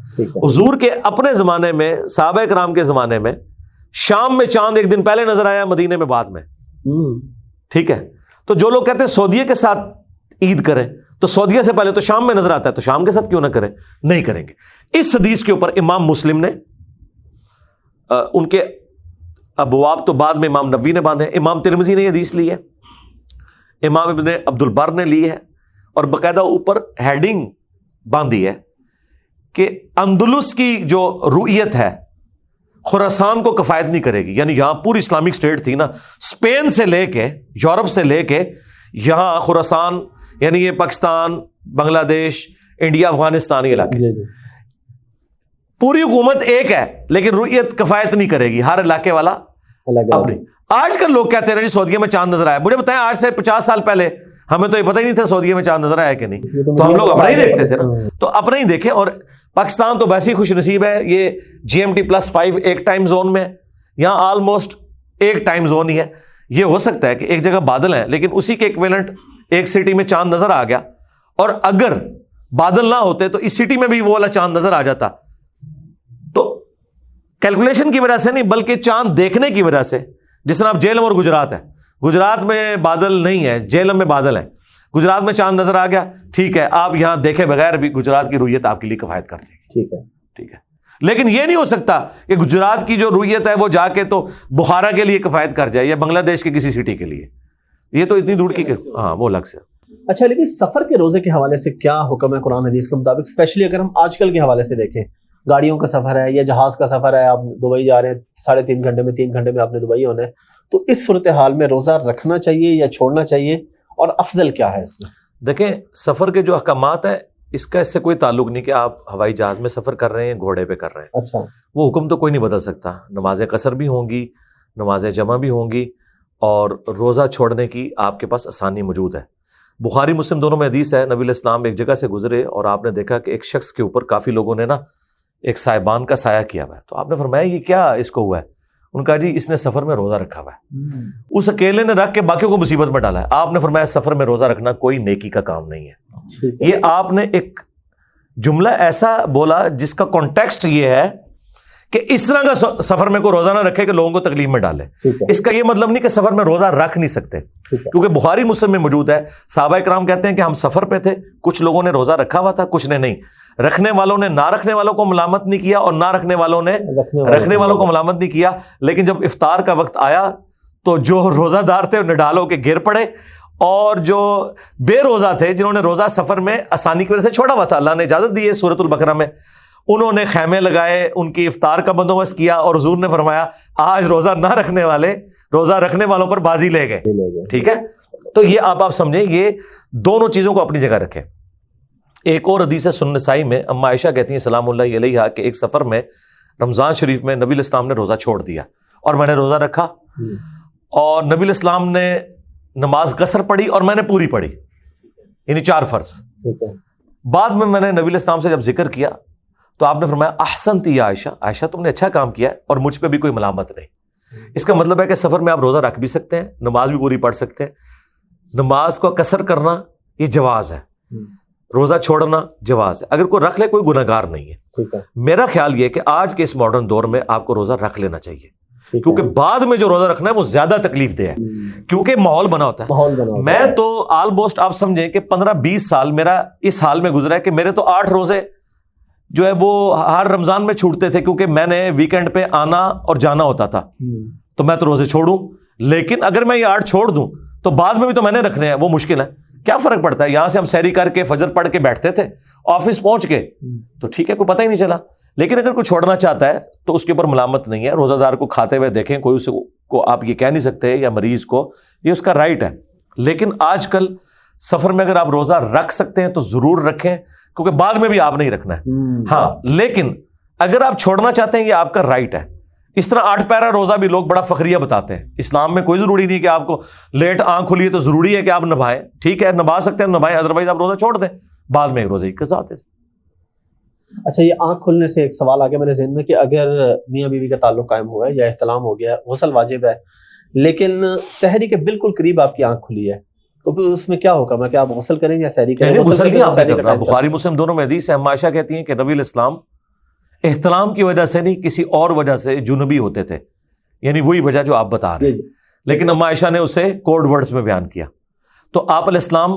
حضور کے اپنے زمانے میں, صحابہ کرام کے زمانے میں شام میں چاند ایک دن پہلے نظر آیا, مدینے میں بعد میں. ٹھیک ہے, تو جو لوگ کہتے ہیں سعودیہ کے ساتھ عید کریں, تو سعودیہ سے پہلے تو شام میں نظر آتا ہے, تو شام کے ساتھ کیوں نہ کریں؟ نہیں کریں گے. اس حدیث کے اوپر امام مسلم نے ان کے ابواب تو بعد میں امام نبوی نے باندھے, امام ترمذی نے یہ حدیث لی ہے, امام ابن عبد البر نے لی ہے, اور باقاعدہ اوپر ہیڈنگ باندھی ہے کہ اندلس کی جو رؤیت ہے خراسان کو کفایت نہیں کرے گی. یعنی یہاں پوری اسلامک اسٹیٹ تھی نا, اسپین سے لے کے یورپ سے لے کے یہاں خراسان, یعنی یہ پاکستان, بنگلہ دیش, انڈیا, افغانستان یہ علاقے, پوری حکومت ایک ہے لیکن رؤیت کفایت نہیں کرے گی, ہر علاقے والا اپنی. آج کل لوگ کہتے ہیں جی سعودیہ میں چاند نظر آیا, مجھے بتائیں آج سے 50 سال پہلے ہمیں تو یہ پتہ ہی نہیں تھا سعودیہ میں چاند نظر آیا کہ نہیں, تو ہم لوگ اپنا ہی دیکھتے تھے نا, تو اپنا ہی دیکھیں. اور پاکستان تو ویسے ہی خوش نصیب ہے, یہ GMT+5 ایک ٹائم زون میں, یہاں آلموسٹ ایک ٹائم زون ہی ہے. یہ ہو سکتا ہے کہ ایک جگہ بادل ہیں لیکن اسی کے ایکویلنٹ ایک سٹی میں چاند نظر آ گیا, اور اگر بادل نہ ہوتے تو اس سٹی میں بھی وہ والا چاند نظر آ جاتا. تو کیلکولیشن کی وجہ سے نہیں بلکہ چاند دیکھنے کی وجہ سے. جس طرح آپ جہلم اور گجرات ہے, گجرات میں بادل نہیں ہے, جہلم میں بادل ہے, گجرات میں چاند نظر آ گیا, ٹھیک ہے, آپ یہاں دیکھے بغیر بھی گجرات کی رؤیت آپ کے لیے کفایت کر دے گی. ٹھیک ہے, ٹھیک ہے, لیکن یہ نہیں ہو سکتا کہ گجرات کی جو رؤیت ہے وہ جا کے تو بخارا کے لیے کفایت کر جائے یا بنگلہ دیش کے کسی سٹی کے لیے. یہ تو اتنی دور کی ہاں وہ الگ سے. اچھا, لیکن سفر کے روزے کے حوالے سے کیا حکم ہے قرآن حدیث کے مطابق, اسپیشلی اگر ہم آج کل کے حوالے سے دیکھیں, گاڑیوں کا سفر ہے یا جہاز کا سفر ہے, آپ دبئی جا رہے ہیں, 3.5 گھنٹے میں 3 گھنٹے میں آپ نے دبئی ہونا ہے, تو اس صورتحال میں روزہ رکھنا چاہیے یا چھوڑنا چاہیے, اور افضل کیا ہے اس میں؟ دیکھیں, سفر کے جو احکامات ہیں اس کا اس سے کوئی تعلق نہیں کہ آپ ہوائی جہاز میں سفر کر رہے ہیں, گھوڑے پہ کر رہے ہیں. اچھا, وہ حکم تو کوئی نہیں بدل سکتا. نماز قصر بھی ہوں گی, نماز جمع بھی ہوں گی, اور روزہ چھوڑنے کی آپ کے پاس آسانی موجود ہے. بخاری مسلم دونوں میں حدیث ہے, نبی علیہ السلام ایک جگہ سے گزرے اور آپ نے دیکھا کہ ایک شخص کے اوپر کافی لوگوں نے نا ایک سائبان کا سایہ کیا ہوا ہے. تو آپ نے فرمایا یہ کیا اس کو ہوا ہے؟ ان کا جی اس نے سفر میں روزہ رکھا ہوا ہے. اس اکیلے نے رکھ کے باقیوں کو مصیبت میں ڈالا ہے. آپ نے فرمایا سفر میں روزہ رکھنا کوئی نیکی کا کام نہیں ہے. یہ آپ نے ایک جملہ ایسا بولا جس کا کانٹیکسٹ یہ ہے کہ اس طرح کا سفر میں کوئی روزہ نہ رکھے کہ لوگوں کو تکلیف میں ڈالے. اس کا یہ مطلب نہیں کہ سفر میں روزہ رکھ نہیں سکتے, کیونکہ بخاری مسلم میں موجود ہے, صحابہ کرام کہتے ہیں کہ ہم سفر پہ تھے, کچھ لوگوں نے روزہ رکھا ہوا تھا, کچھ نے نہیں. رکھنے والوں نے نہ رکھنے والوں کو ملامت نہیں کیا, اور نہ رکھنے والوں نے رکھنے والوں کو ملامت نہیں کیا. لیکن جب افطار کا وقت آیا تو جو روزہ دار تھے نڈال ہو کے گر پڑے, اور جو بے روزہ تھے جنہوں نے روزہ سفر میں آسانی کی وجہ سے چھوڑا ہوا تھا, اللہ نے اجازت دی ہے سورۃ البقرہ میں, انہوں نے خیمے لگائے, ان کی افطار کا بندوبست کیا, اور حضور نے فرمایا آج روزہ نہ رکھنے والے روزہ رکھنے والوں پر بازی لے گئے. ٹھیک ہے, تو یہ آپ سمجھیں, یہ دونوں چیزوں کو اپنی جگہ رکھیں. ایک اور حدیث ہے سنن نسائی میں, اما عائشہ کہتی ہیں سلام اللہ علیہا کہ ایک سفر میں رمضان شریف میں نبی علیہ السلام نے روزہ چھوڑ دیا اور میں نے روزہ رکھا, اور نبی علیہ السلام نے نماز قصر پڑھی اور میں نے پوری پڑھی, یعنی 4 فرض. بعد میں نے نبی علیہ السلام سے جب ذکر کیا تو آپ نے فرمایا احسنتی یا عائشہ, عائشہ تم نے اچھا کام کیا ہے اور مجھ پہ بھی کوئی ملامت نہیں. اس کا مطلب ہے کہ سفر میں آپ روزہ رکھ بھی سکتے ہیں, نماز بھی پوری پڑھ سکتے ہیں. نماز کو قصر کرنا یہ جواز ہے, روزہ چھوڑنا جواز ہے, اگر کوئی رکھ لے کوئی گناہگار نہیں ہے. میرا خیال یہ کہ آج کے اس ماڈرن دور میں آپ کو روزہ رکھ لینا چاہیے, کیونکہ بعد میں جو روزہ رکھنا ہے وہ زیادہ تکلیف دہ ہے, کیونکہ ماحول بنا ہوتا ہے. میں تو آلموسٹ آپ سمجھیں کہ 15-20 سال میرا اس حال میں گزرا ہے کہ میرے تو 8 روزے جو ہے وہ ہر رمضان میں چھوٹتے تھے, کیونکہ میں نے ویکینڈ پہ آنا اور جانا ہوتا تھا. تو میں تو روزے چھوڑوں, لیکن اگر میں یہ 8 چھوڑ دوں تو بعد میں بھی تو میں نے رکھنے ہیں, وہ مشکل ہے. کیا فرق پڑتا ہے, یہاں سے ہم سحری کر کے فجر پڑھ کے بیٹھتے تھے, آفس پہنچ کے تو ٹھیک ہے, کوئی پتہ ہی نہیں چلا. لیکن اگر کوئی چھوڑنا چاہتا ہے تو اس کے اوپر ملامت نہیں ہے. روزہ دار کو کھاتے ہوئے دیکھیں, کوئی اسے کو آپ یہ کہہ نہیں سکتے, یا مریض کو, یہ اس کا رائٹ ہے. لیکن آج کل سفر میں اگر آپ روزہ رکھ سکتے ہیں تو ضرور رکھیں, کیونکہ بعد میں بھی آپ نہیں رکھنا ہے. ہاں, لیکن اگر آپ چھوڑنا چاہتے ہیں یہ آپ کا رائٹ ہے. اس طرح 8 پیرا روزہ بھی لوگ بڑا فخریہ بتاتے ہیں. اسلام میں کوئی ضروری نہیں کہ آپ کو لیٹ آنکھ کھلی ہے تو ضروری ہے کہ آپ نبھائیں. ٹھیک ہے, نبھا سکتے ہیں نبھائیں, ادروائز آپ روزہ چھوڑ دیں, بعد میں روزے کی قضا دے دیں. اچھا, یہ آنکھ کھلنے سے ایک سوال آ گیا میرے ذہن میں کہ اگر میاں بیوی کا تعلق قائم ہوا ہے یا احتلام ہو گیا ہے, غسل واجب ہے, لیکن سحری کے بالکل قریب آپ کی آنکھ کھلی ہے, تو پھر اس میں کیا ہوگا؟ میں کیا آپ غسل کریں یا سحری کریں؟ غسل نہیں آپ نے کرنا. بخاری مسلم دونوں میں حدیث ہے. عائشہ کہتی ہیں کہ نبی علیہ السلام احتلام کی وجہ سے نہیں, کسی اور وجہ سے جنوبی ہوتے تھے, یعنی وہی وجہ جو آپ بتا رہے ہیں, لیکن عائشہ نے اسے کوڈ ورڈز میں بیان کیا. تو آپ علیہ السلام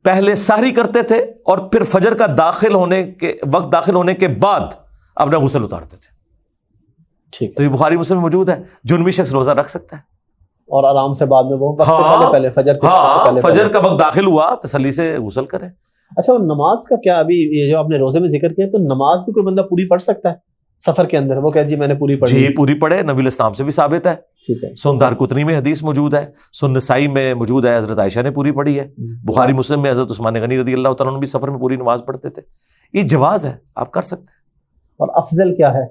پہلے سحری کرتے تھے اور پھر فجر کا داخل ہونے کے بعد اپنا غسل اتارتے تھے. ٹھیک, تو یہ بخاری مسلم میں موجود ہے. جنوبی شخص روزہ رکھ سکتا ہے اور آرام سے بعد میں وہ پہلے فجر کا وقت داخل ہوا تسلی سے غسل کرے. اچھا, اور نماز کا کیا؟ ابھی یہ جو آپ نے روزے میں ذکر کیا, تو نماز بھی کوئی بندہ پوری پڑھ سکتا ہے سفر کے اندر؟ وہ کہ جی میں نے پوری پڑھی. جی پوری پڑھے, نبی علیہ السلام سے بھی ثابت ہے. سنن دارقطنی میں حدیث موجود ہے, سنن نسائی میں موجود ہے, حضرت عائشہ نے پوری پڑھی ہے. بخاری مسلم میں حضرت عثمان غنی رضی اللہ تعالیٰ عنہ بھی سفر میں پوری نماز پڑھتے تھے. یہ جواز ہے, آپ کر سکتے ہیں. اور افضل کیا ہے؟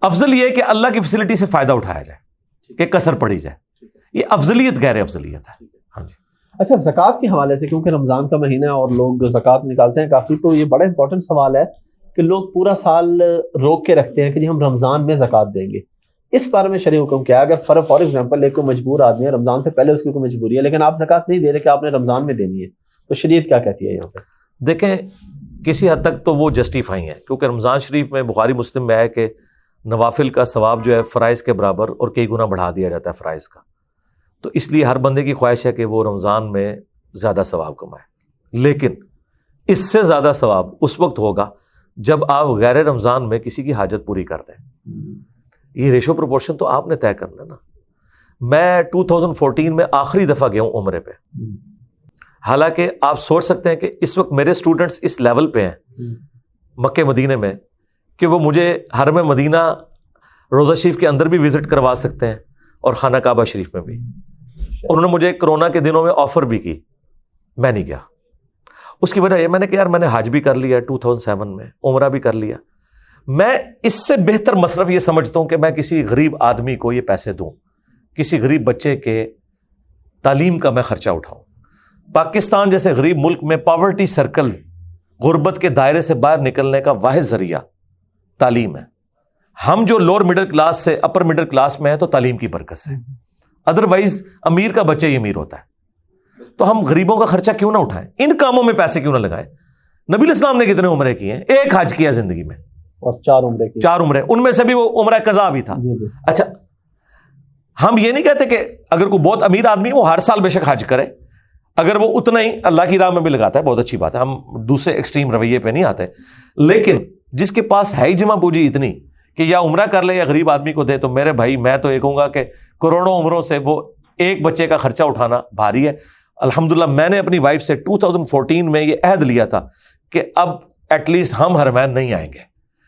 افضل یہ ہے کہ اللہ کی فیسلٹی سے فائدہ اٹھایا جائے, کہ قصر پڑھی جائے. یہ افضلیت غیر افضلیت ہے. ہاں جی. اچھا, زکوٰۃ کے حوالے سے, کیونکہ رمضان کا مہینہ ہے اور لوگ زکوٰۃ نکالتے ہیں کافی, تو یہ بڑا امپورٹنٹ سوال ہے کہ لوگ پورا سال روک کے رکھتے ہیں کہ جی ہم رمضان میں زکوٰۃ دیں گے. اس بارے میں شرعی حکم کیا ہے؟ اگر فار ایگزامپل ایک کو مجبور آدمی ہے, رمضان سے پہلے اس کی کوئی مجبوری ہے, لیکن آپ زکوٰۃ نہیں دے رہے کہ آپ نے رمضان میں دینی ہے, تو شریعت کیا کہتی ہے یہاں پہ؟ دیکھیں, کسی حد تک تو وہ جسٹیفائی ہیں, کیونکہ رمضان شریف میں بخاری مسلم میں ہے کہ نوافل کا ثواب جو ہے فرائض کے برابر اور کئی گنا بڑھا دیا جاتا ہے فرائض کا. تو اس لیے ہر بندے کی خواہش ہے کہ وہ رمضان میں زیادہ ثواب کمائے. لیکن اس سے زیادہ ثواب اس وقت ہوگا جب آپ غیر رمضان میں کسی کی حاجت پوری کر دیں. یہ ریشو پروپورشن تو آپ نے طے کرنا نا. میں 2014 میں آخری دفعہ گیا ہوں عمرے پہ. حالانکہ آپ سوچ سکتے ہیں کہ اس وقت میرے اسٹوڈنٹس اس لیول پہ ہیں مکہ مدینے میں کہ وہ مجھے حرم مدینہ روضہ شریف کے اندر بھی وزٹ کروا سکتے ہیں اور خانہ کعبہ شریف میں بھی. انہوں نے مجھے کرونا کے دنوں میں آفر بھی کی, میں نہیں گیا. اس کی وجہ یہ, میں نے کہا یار میں نے حج بھی کر لیا 2007 میں, عمرہ بھی کر لیا, میں اس سے بہتر مصرف یہ سمجھتا ہوں کہ میں کسی غریب آدمی کو یہ پیسے دوں, کسی غریب بچے کے تعلیم کا میں خرچہ اٹھاؤں. پاکستان جیسے غریب ملک میں پاورٹی سرکل, غربت کے دائرے سے باہر نکلنے کا واحد ذریعہ تعلیم ہے. ہم جو لوور مڈل کلاس سے اپر مڈل کلاس میں ہیں تو تعلیم کی برکت سے, ادروائز امیر کا بچہ ہی امیر ہوتا ہے. تو ہم غریبوں کا خرچہ کیوں نہ اٹھائیں, ان کاموں میں پیسے کیوں نہ لگائیں. نبی علیہ السلام نے کتنے عمرے کیے ہیں؟ ایک حج کیا زندگی میں, اور 4 عمرے کی, 4 عمرے, ان میں سے بھی وہ عمرہ قضا بھی تھا. اچھا, ہم یہ نہیں کہتے کہ اگر کوئی بہت امیر آدمی وہ ہر سال بے شک حج کرے, اگر وہ اتنا ہی اللہ کی راہ میں بھی لگاتا ہے بہت اچھی بات ہے, ہم دوسرے ایکسٹریم رویے پہ نہیں آتے. لیکن جس کے پاس ہے جمع پوجی اتنی کہ یا عمرہ کر لے یا غریب آدمی کو دے, تو میرے بھائی میں تو یہ کہوں گا کہ کروڑوں عمروں سے وہ ایک بچے کا خرچہ اٹھانا بھاری ہے. الحمدللہ میں نے اپنی وائف سے 2014 میں یہ عہد لیا تھا کہ اب ایٹ لیسٹ ہم حرمین نہیں آئیں گے,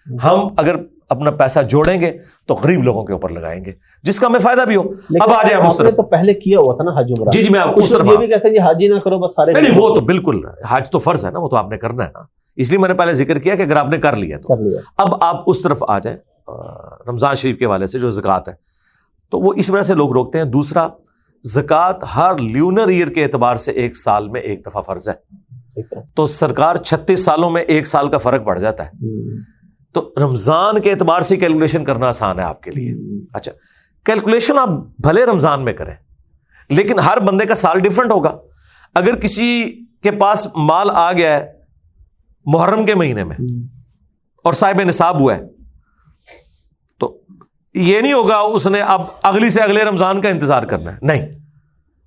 ہم اگر اپنا پیسہ جوڑیں گے تو غریب لوگوں کے اوپر لگائیں گے جس کا ہمیں فائدہ بھی ہو. اب آ جائیں اس طرف, تو پہلے کیا ہوا تھا نا حج عمرہ. جی جی, میں آپ اس طرف یہ بھی کہتے ہیں جی حج ہی نہ کرو بس سارے. نہیں, وہ تو بالکل, حج تو فرض ہے نا, وہ تو آپ نے کرنا ہے نا, اس لیے میں نے پہلے ذکر کیا کہ اگر آپ نے کر لیا تو اب آپ اس طرف آ جائیں. رمضان شریف کے حوالے سے جو زکوٰۃ ہے تو وہ اس وجہ سے لوگ روکتے ہیں. دوسرا, زکوٰۃ ہر لیونر ایئر کے اعتبار سے ایک سال میں ایک دفعہ فرض ہے, تو سرکار 36 سالوں میں ایک سال کا فرق پڑ جاتا ہے. تو رمضان کے اعتبار سے کیلکولیشن کرنا آسان ہے آپ کے لیے. اچھا, کیلکولیشن آپ بھلے رمضان میں کریں لیکن ہر بندے کا سال ڈیفرنٹ ہوگا. اگر کسی کے پاس مال آ گیا ہے محرم کے مہینے میں اور صاحب نصاب ہوا ہے, تو یہ نہیں ہوگا اس نے اب اگلی سے اگلے رمضان کا انتظار کرنا ہے, نہیں,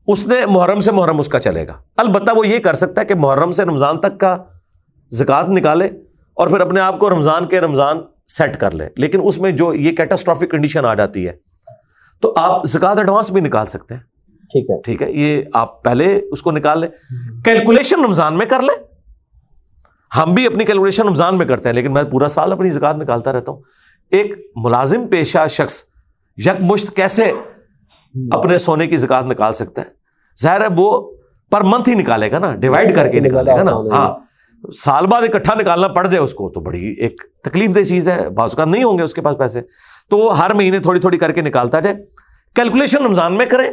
اس نے محرم سے محرم اس کا چلے گا. البتہ وہ یہ کر سکتا ہے کہ محرم سے رمضان تک کا زکوٰۃ نکالے اور پھر اپنے آپ کو رمضان کے رمضان سیٹ کر لے. لیکن اس میں جو یہ کیٹاسٹرافک کنڈیشن آ جاتی ہے تو آپ زکوٰۃ ایڈوانس بھی نکال سکتے ہیں. ٹھیک ہے, یہ آپ پہلے اس کو نکال لیں, کیلکولیشن رمضان میں کر لیں. ہم بھی اپنی کیلکولیشن رمضان میں کرتے ہیں, لیکن میں پورا سال اپنی زکوٰۃ نکالتا رہتا ہوں. ایک ملازم پیشہ شخص یکمشت کیسے اپنے سونے کی زکوٰۃ نکال سکتا ہے؟ ظاہر ہے وہ پر منتھ ہی نکالے گا نا, ڈیوائڈ کر کے نکالے گا نا. ہاں, سال بعد اکٹھا نکالنا پڑ جائے اس کو تو بڑی ایک تکلیف دہ چیز ہے. بعض اوقات نہیں ہوں گے اس کے پاس پیسے, تو وہ ہر مہینے تھوڑی تھوڑی کر کے نکالتا جائے. کیلکولیشن رمضان میں کریں,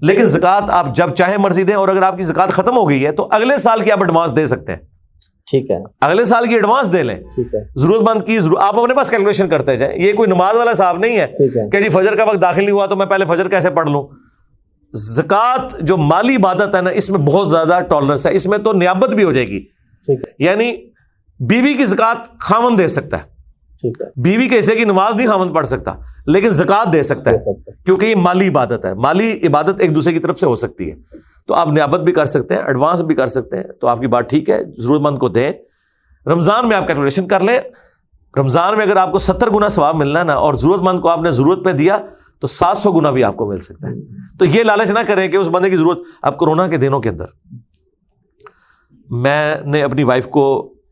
لیکن زکوٰۃ آپ جب چاہے مرضی دیں. اور اگر آپ کی زکوٰۃ ختم ہو گئی ہے تو اگلے سال کی آپ ایڈوانس دے سکتے ہیں. ٹھیک ہے, اگلے سال کی ایڈوانس دے لیں. ضرورت مند کی آپ اپنے پاس کیلکولیشن کرتے جائیں. یہ کوئی نماز والا حساب نہیں ہے کہ جی فجر کا وقت داخل نہیں ہوا تو میں پہلے فجر کیسے پڑھ لوں. زکوٰۃ جو مالی عبادت ہے نا, اس میں بہت زیادہ ٹالرنس ہے. اس میں تو نیابت بھی ہو جائے گی. یعنی بیوی کی زکوٰۃ خاوند دے سکتا ہے, بیوی کے حصے کی نماز نہیں خاوند پڑھ سکتا, لیکن زکوٰۃ دے سکتا ہے, کیونکہ یہ مالی عبادت ہے. مالی عبادت ایک دوسرے کی طرف سے ہو سکتی ہے. تو آپ نیابت بھی کر سکتے ہیں, ایڈوانس بھی کر سکتے ہیں. تو آپ کی بات ٹھیک ہے, ضرورت مند کو دیں. رمضان میں آپ کیلکولیشن کر لیں. رمضان میں اگر آپ کو 70 گنا ثواب ملنا ہے نا, اور ضرورت مند کو آپ نے ضرورت پہ دیا تو 700 گنا بھی آپ کو مل سکتا ہے. تو یہ لالچ نہ کریں کہ اس بندے کی ضرورت. اب کورونا کے دنوں کے اندر میں نے اپنی وائف کو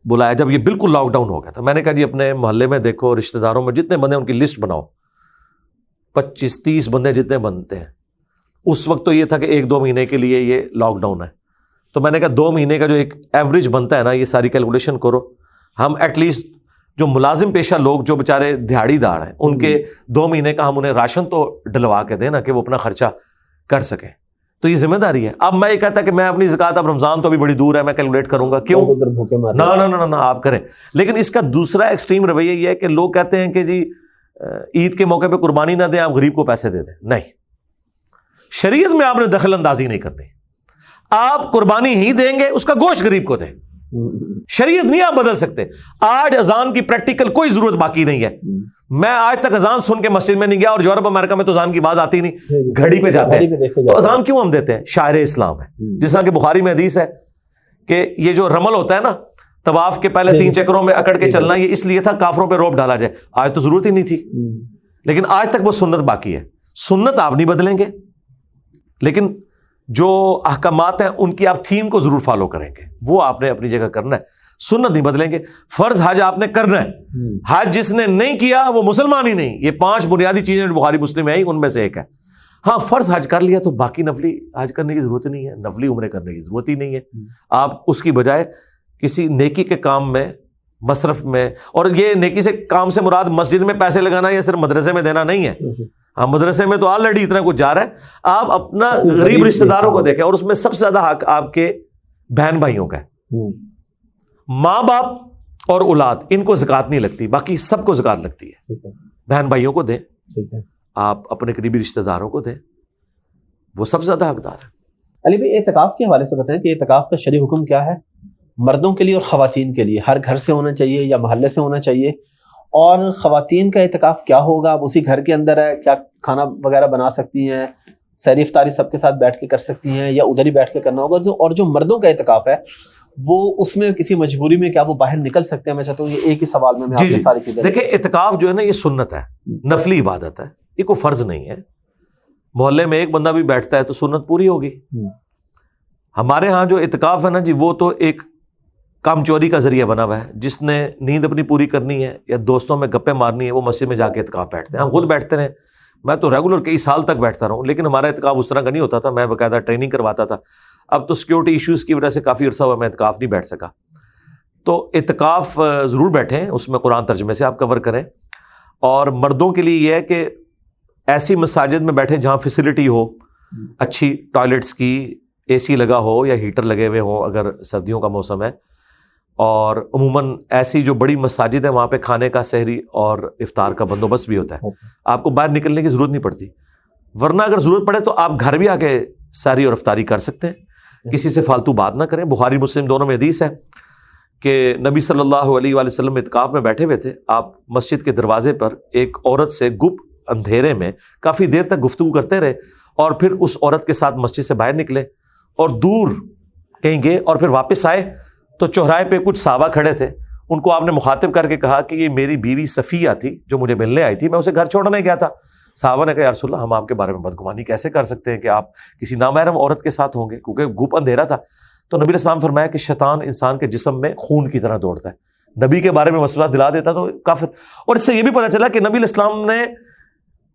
بلایا, جب یہ بالکل لاک ڈاؤن ہو گیا تھا. میں نے کہا جی اپنے محلے میں دیکھو, رشتہ داروں میں جتنے بندے ان کی لسٹ بناؤ, 25-30 بندے جتنے بنتے ہیں. اس وقت تو یہ تھا کہ 1-2 مہینے کے لیے یہ لاک ڈاؤن ہے. تو میں نے کہا 2 مہینے کا جو ایک ایوریج بنتا ہے نا, یہ ساری کیلکولیشن کرو. ہم ایٹ لیسٹ جو ملازم پیشہ لوگ جو بیچارے دیہڑی دار ہیں, ان کے 2 مہینے کا ہم انہیں راشن تو ڈلوا کے دیں نا, کہ وہ اپنا خرچہ کر سکیں. تو یہ ذمہ داری ہے. اب میں یہ کہتا کہ میں اپنی زکوٰۃ, اب رمضان تو ابھی بڑی دور ہے, میں کیلکولیٹ کروں گا, کیوں؟ نہ آپ کریں. لیکن اس کا دوسرا ایکسٹریم رویہ یہ ہے کہ لوگ کہتے ہیں کہ جی عید کے موقع پہ قربانی نہ دیں, آپ غریب کو پیسے دے دیں. نہیں, شریعت میں آپ نے دخل اندازی نہیں کرنی. آپ قربانی ہی دیں گے, اس کا گوشت غریب کو دیں. شریعت نہیں آپ بدل سکتے. آج اذان کی پریکٹیکل کوئی ضرورت باقی نہیں ہے. میں آج تک اذان سن کے مسجد میں نہیں گیا, اور یورپ امریکہ میں تو اذان کی آواز آتی نہیں, گھڑی پہ جاتے ہیں. تو اذان کیوں ہم دیتے ہیں؟ شاعر اسلام ہے. جس طرح کہ بخاری میں حدیث ہے کہ یہ جو رمل ہوتا ہے نا, طواف کے پہلے 3 چکروں میں اکڑ کے چلنا, یہ اس لیے تھا کافروں پہ روب ڈالا جائے. آج تو ضرورت ہی نہیں تھی, لیکن آج تک وہ سنت باقی ہے. سنت آپ نہیں بدلیں گے, لیکن جو احکامات ہیں ان کی آپ تھیم کو ضرور فالو کریں گے, وہ آپ نے اپنی جگہ کرنا ہے. سنت نہیں بدلیں گے. فرض حج آپ نے کرنا ہے. حج جس نے نہیں کیا وہ مسلمان ہی نہیں. یہ 5 بنیادی چیزیں جو بخاری مسلم میں آئی ان میں سے ایک ہے. ہاں, فرض حج کر لیا تو باقی نفلی حج کرنے کی ضرورت نہیں ہے, نفلی عمرے کرنے کی ضرورت ہی نہیں ہے. آپ اس کی بجائے کسی نیکی کے کام میں, مصرف میں, اور یہ نیکی سے کام سے مراد مسجد میں پیسے لگانا یا صرف مدرسے میں دینا نہیں ہے. ہاں, مدرسے میں تو آلریڈی اتنا کچھ جا رہا ہے. آپ اپنا غریب رشتہ داروں کو دیکھیں, اور اس میں سب سے زیادہ حق آپ کے بہن بھائیوں کا ہے. ماں باپ اور اولاد, ان کو زکوٰۃ نہیں لگتی, باقی سب کو زکوٰۃ لگتی ہے. بہن بھائیوں کو دیں, آپ اپنے قریبی رشتہ داروں کو دیں, وہ سب سے زیادہ حقدار ہے. علی بھائی, اعتکاف کے حوالے سے بتائیں کہ اعتکاف کا شرعی حکم کیا ہے, مردوں کے لیے اور خواتین کے لیے؟ ہر گھر سے ہونا چاہیے یا محلے سے ہونا چاہیے؟ اور خواتین کا اعتکاف کیا ہوگا؟ اب اسی گھر کے اندر ہے, کیا کھانا وغیرہ بنا سکتی ہیں, سحری افطاری سب کے ساتھ بیٹھ کے کر سکتی ہیں, یا ادھر ہی بیٹھ کے کرنا ہوگا؟ اور جو مردوں کا اعتکاف ہے وہ اس میں کسی مجبوری میں کیا وہ باہر نکل سکتے ہیں؟ میں چاہتا ہوں یہ ایک ہی سوال میں آپ سے ساری چیزیں. دیکھیں, اعتکاف جو ہے نا, یہ سنت ہے, نفلی عبادت ہے, یہ کوئی فرض نہیں ہے. محلے میں ایک بندہ بھی بیٹھتا ہے تو سنت پوری ہوگی. ہمارے ہاں جو اعتکاف ہے نا جی, وہ تو ایک کام چوری کا ذریعہ بنا ہوا ہے. جس نے نیند اپنی پوری کرنی ہے یا دوستوں میں گپے مارنی ہے, وہ مسجد میں جا کے اعتکاف بیٹھتے ہیں. ہم خود بیٹھتے رہے, میں تو ریگولر کئی سال تک بیٹھتا رہا ہوں, لیکن ہمارا اعتکاف اس طرح کا نہیں ہوتا تھا. میں باقاعدہ ٹریننگ کرواتا تھا. اب تو سیکیورٹی ایشوز کی وجہ سے کافی عرصہ ہوا میں اعتکاف نہیں بیٹھ سکا. تو اعتکاف ضرور بیٹھیں, اس میں قرآن ترجمے سے آپ کور کریں. اور مردوں کے لیے یہ ہے کہ ایسی مساجد میں بیٹھیں جہاں فیسلٹی ہو, اچھی ٹوائلٹس کی, اے سی لگا ہو یا ہیٹر لگے ہوئے ہوں اگر سردیوں کا موسم ہے. اور عموماً ایسی جو بڑی مساجد ہے وہاں پہ کھانے کا, سحری اور افطار کا بندوبست بھی ہوتا ہے. آپ کو باہر نکلنے کی ضرورت نہیں پڑتی. ورنہ اگر ضرورت پڑے تو آپ گھر بھی آ کے سحری اور افطاری کر سکتے ہیں. کسی سے فالتو بات نہ کریں. بخاری مسلم دونوں میں حدیث ہے کہ نبی صلی اللہ علیہ وآلہ وسلم اعتکاف میں بیٹھے ہوئے تھے. آپ مسجد کے دروازے پر ایک عورت سے گپ اندھیرے میں کافی دیر تک گفتگو کرتے رہے, اور پھر اس عورت کے ساتھ مسجد سے باہر نکلے اور دور کہیں گئے, اور پھر واپس آئے تو چوراہے پہ کچھ صحابہ کھڑے تھے. ان کو آپ نے مخاطب کر کے کہا کہ یہ میری بیوی صفیہ تھی جو مجھے ملنے آئی تھی, میں اسے گھر چھوڑنے گیا تھا. صحابہ نے کہا یا رسول اللہ ہم آپ کے بارے میں بدگمانی کیسے کر سکتے ہیں کہ آپ کسی نامحرم عورت کے ساتھ ہوں گے، کیونکہ گھوپ اندھیرا تھا. تو نبی علیہ السلام فرمایا کہ شیطان انسان کے جسم میں خون کی طرح دوڑتا ہے، نبی کے بارے میں مسئلہ دلا دیتا تو کافر. اور اس سے یہ بھی پتہ چلا کہ نبی علیہ السلام نے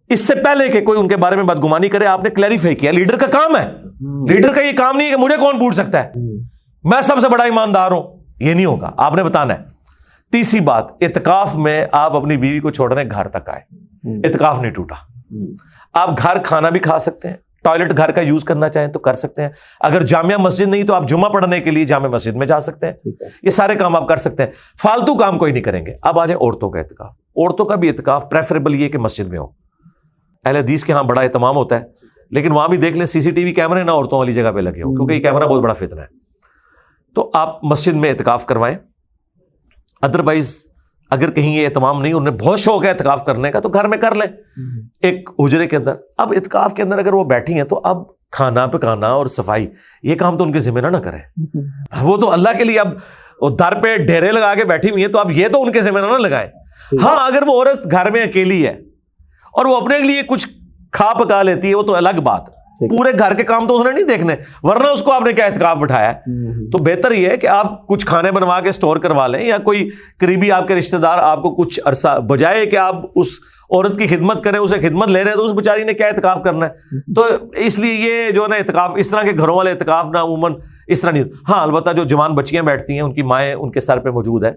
اس سے پہلے کہ کوئی ان کے بارے میں بدگمانی کرے آپ نے کلیریفائی کیا. لیڈر کا کام ہے، لیڈر کا یہ کام نہیں ہے کہ مجھے کون پوچھ سکتا ہے، میں سب سے بڑا ایماندار ہوں، یہ نہیں ہوگا، آپ نے بتانا ہے. تیسری بات، اعتکاف میں آپ اپنی بیوی کو چھوڑنے گھر تک آئے، اعتکاف نہیں ٹوٹا. آپ گھر کھانا بھی کھا سکتے ہیں، ٹوائلٹ گھر کا یوز کرنا چاہیں تو کر سکتے ہیں. اگر جامعہ مسجد نہیں تو آپ جمعہ پڑھنے کے لیے جامعہ مسجد میں جا سکتے ہیں. یہ سارے کام آپ کر سکتے ہیں، فالتو کام کوئی نہیں کریں گے. اب آ جائیں عورتوں کا اعتکاف. عورتوں کا بھی اعتکاف پریفریبل یہ کہ مسجد میں ہو. اہل حدیث کے ہاں بڑا اہتمام ہوتا ہے، لیکن وہاں بھی دیکھ لیں سی سی ٹی وی کیمرے نہ عورتوں والی جگہ پہ لگے ہو، کیونکہ یہ کیمرہ بہت بڑا فتنہ ہے. تو آپ مسجد میں اعتکاف کروائیں. ادروائز اگر کہیں یہ اہتمام نہیں، انہیں بہت شوق ہے اعتکاف کرنے کا، تو گھر میں کر لیں ایک حجرے کے اندر. اب اعتکاف کے اندر اگر وہ بیٹھی ہیں تو اب کھانا پکانا اور صفائی یہ کام تو ان کے ذمہ نہ کریں. وہ تو اللہ کے لیے اب وہ در پہ ڈھیرے لگا کے بیٹھی ہوئی ہیں تو اب یہ تو ان کے ذمہ نہ لگائیں. ہاں اگر وہ عورت گھر میں اکیلی ہے اور وہ اپنے لیے کچھ کھا پکا لیتی ہے وہ تو الگ بات. پورے گھر کے کام تو اس نے نہیں دیکھنے، ورنہ اس کو آپ نے کیا اعتکاف بٹھایا ہے. تو بہتر یہ ہے کہ آپ کچھ کھانے بنوا کے سٹور کروا لیں، یا کوئی قریبی آپ کے رشتہ دار آپ کو کچھ عرصہ، بجائے کہ آپ اس عورت کی خدمت کریں، اسے خدمت لے رہے ہیں تو اس بیچاری نے کیا اعتکاف کرنا ہے. تو اس لیے یہ جو نا اعتکاف اس طرح کے گھروں والے اعتکاف نہ عموماً اس طرح نہیں. ہاں البتہ جو جوان بچیاں بیٹھتی ہیں ان کی مائیں ان کے سر پہ موجود ہے،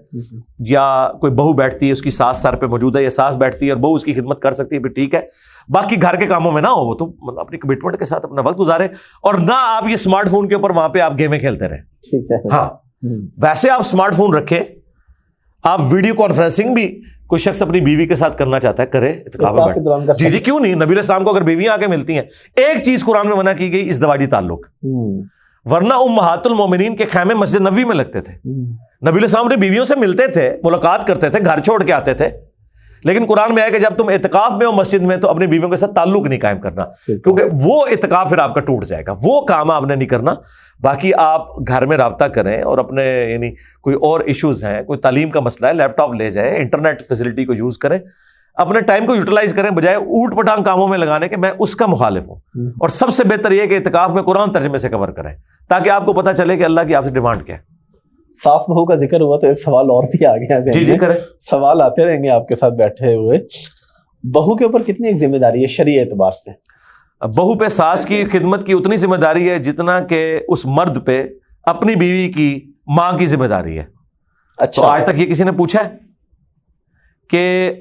یا کوئی بہو بیٹھتی ہے اس کی ساس سر پہ موجود ہے، یا ساس بیٹھتی ہے اور بہو اس کی خدمت کر سکتی ہے، پھر ٹھیک ہے. باقی گھر کے کاموں میں نہ ہو، وہ تو اپنی کمٹمنٹ کے ساتھ اپنا وقت گزارے، اور نہ آپ یہ اسمارٹ فون کے اوپر وہاں پہ آپ گیمیں کھیلتے رہیں. ہاں ویسے آپ اسمارٹ فون رکھیں، آپ ویڈیو کانفرنسنگ بھی کوئی شخص اپنی بیوی کے ساتھ کرنا چاہتا ہے کرے اعتکاف میں بیٹھ. جی جی کیوں نہیں. نبی علیہ السلام کو اگر بیویاں آ کے ملتی ہیں، ایک چیز قرآن میں منع کی گئی، ازدواجی تعلق، ورنہ امہات المومنین کے خیمے مسجد نبوی میں لگتے تھے. نبی علیہ السلام اپنی بیویوں سے ملتے تھے، ملاقات کرتے تھے، گھر چھوڑ کے آتے تھے. لیکن قرآن میں آیا کہ جب تم اعتکاف میں ہو مسجد میں تو اپنی بیویوں کے ساتھ تعلق نہیں قائم کرنا، کیونکہ وہ اعتکاف پھر آپ کا ٹوٹ جائے گا. وہ کام آپ نے نہیں کرنا. باقی آپ گھر میں رابطہ کریں، اور اپنے یعنی کوئی اور ایشوز ہیں، کوئی تعلیم کا مسئلہ ہے، لیپ ٹاپ لے جائیں، انٹرنیٹ فیسلٹی کو یوز کریں، اپنے ٹائم کو یوٹیلائز کریں بجائے اوٹ پٹانگ کاموں میں لگانے کے. میں اس کا مخالف ہوں. اور سب سے بہتر یہ کہ اعتکاف میں قرآن ترجمے سے کور کریں تاکہ آپ کو پتہ چلے کہ اللہ کی آپ سے ڈیمانڈ کیا ہے. ساس بہو کا ذکر ہوا تو ایک سوال اور بھی آ گیا. جی جی کریں، سوال آتے رہیں گے آپ کے ساتھ بیٹھے ہوئے. بہو کے اوپر کتنی ایک ذمہ داری ہے شرعی اعتبار سے؟ بہو پہ ساس کی خدمت کی اتنی ذمہ داری ہے جتنا کہ اس مرد پہ اپنی بیوی کی ماں کی ذمہ داری ہے. اچھا، تو آج تک یہ کسی نے پوچھا ہے کہ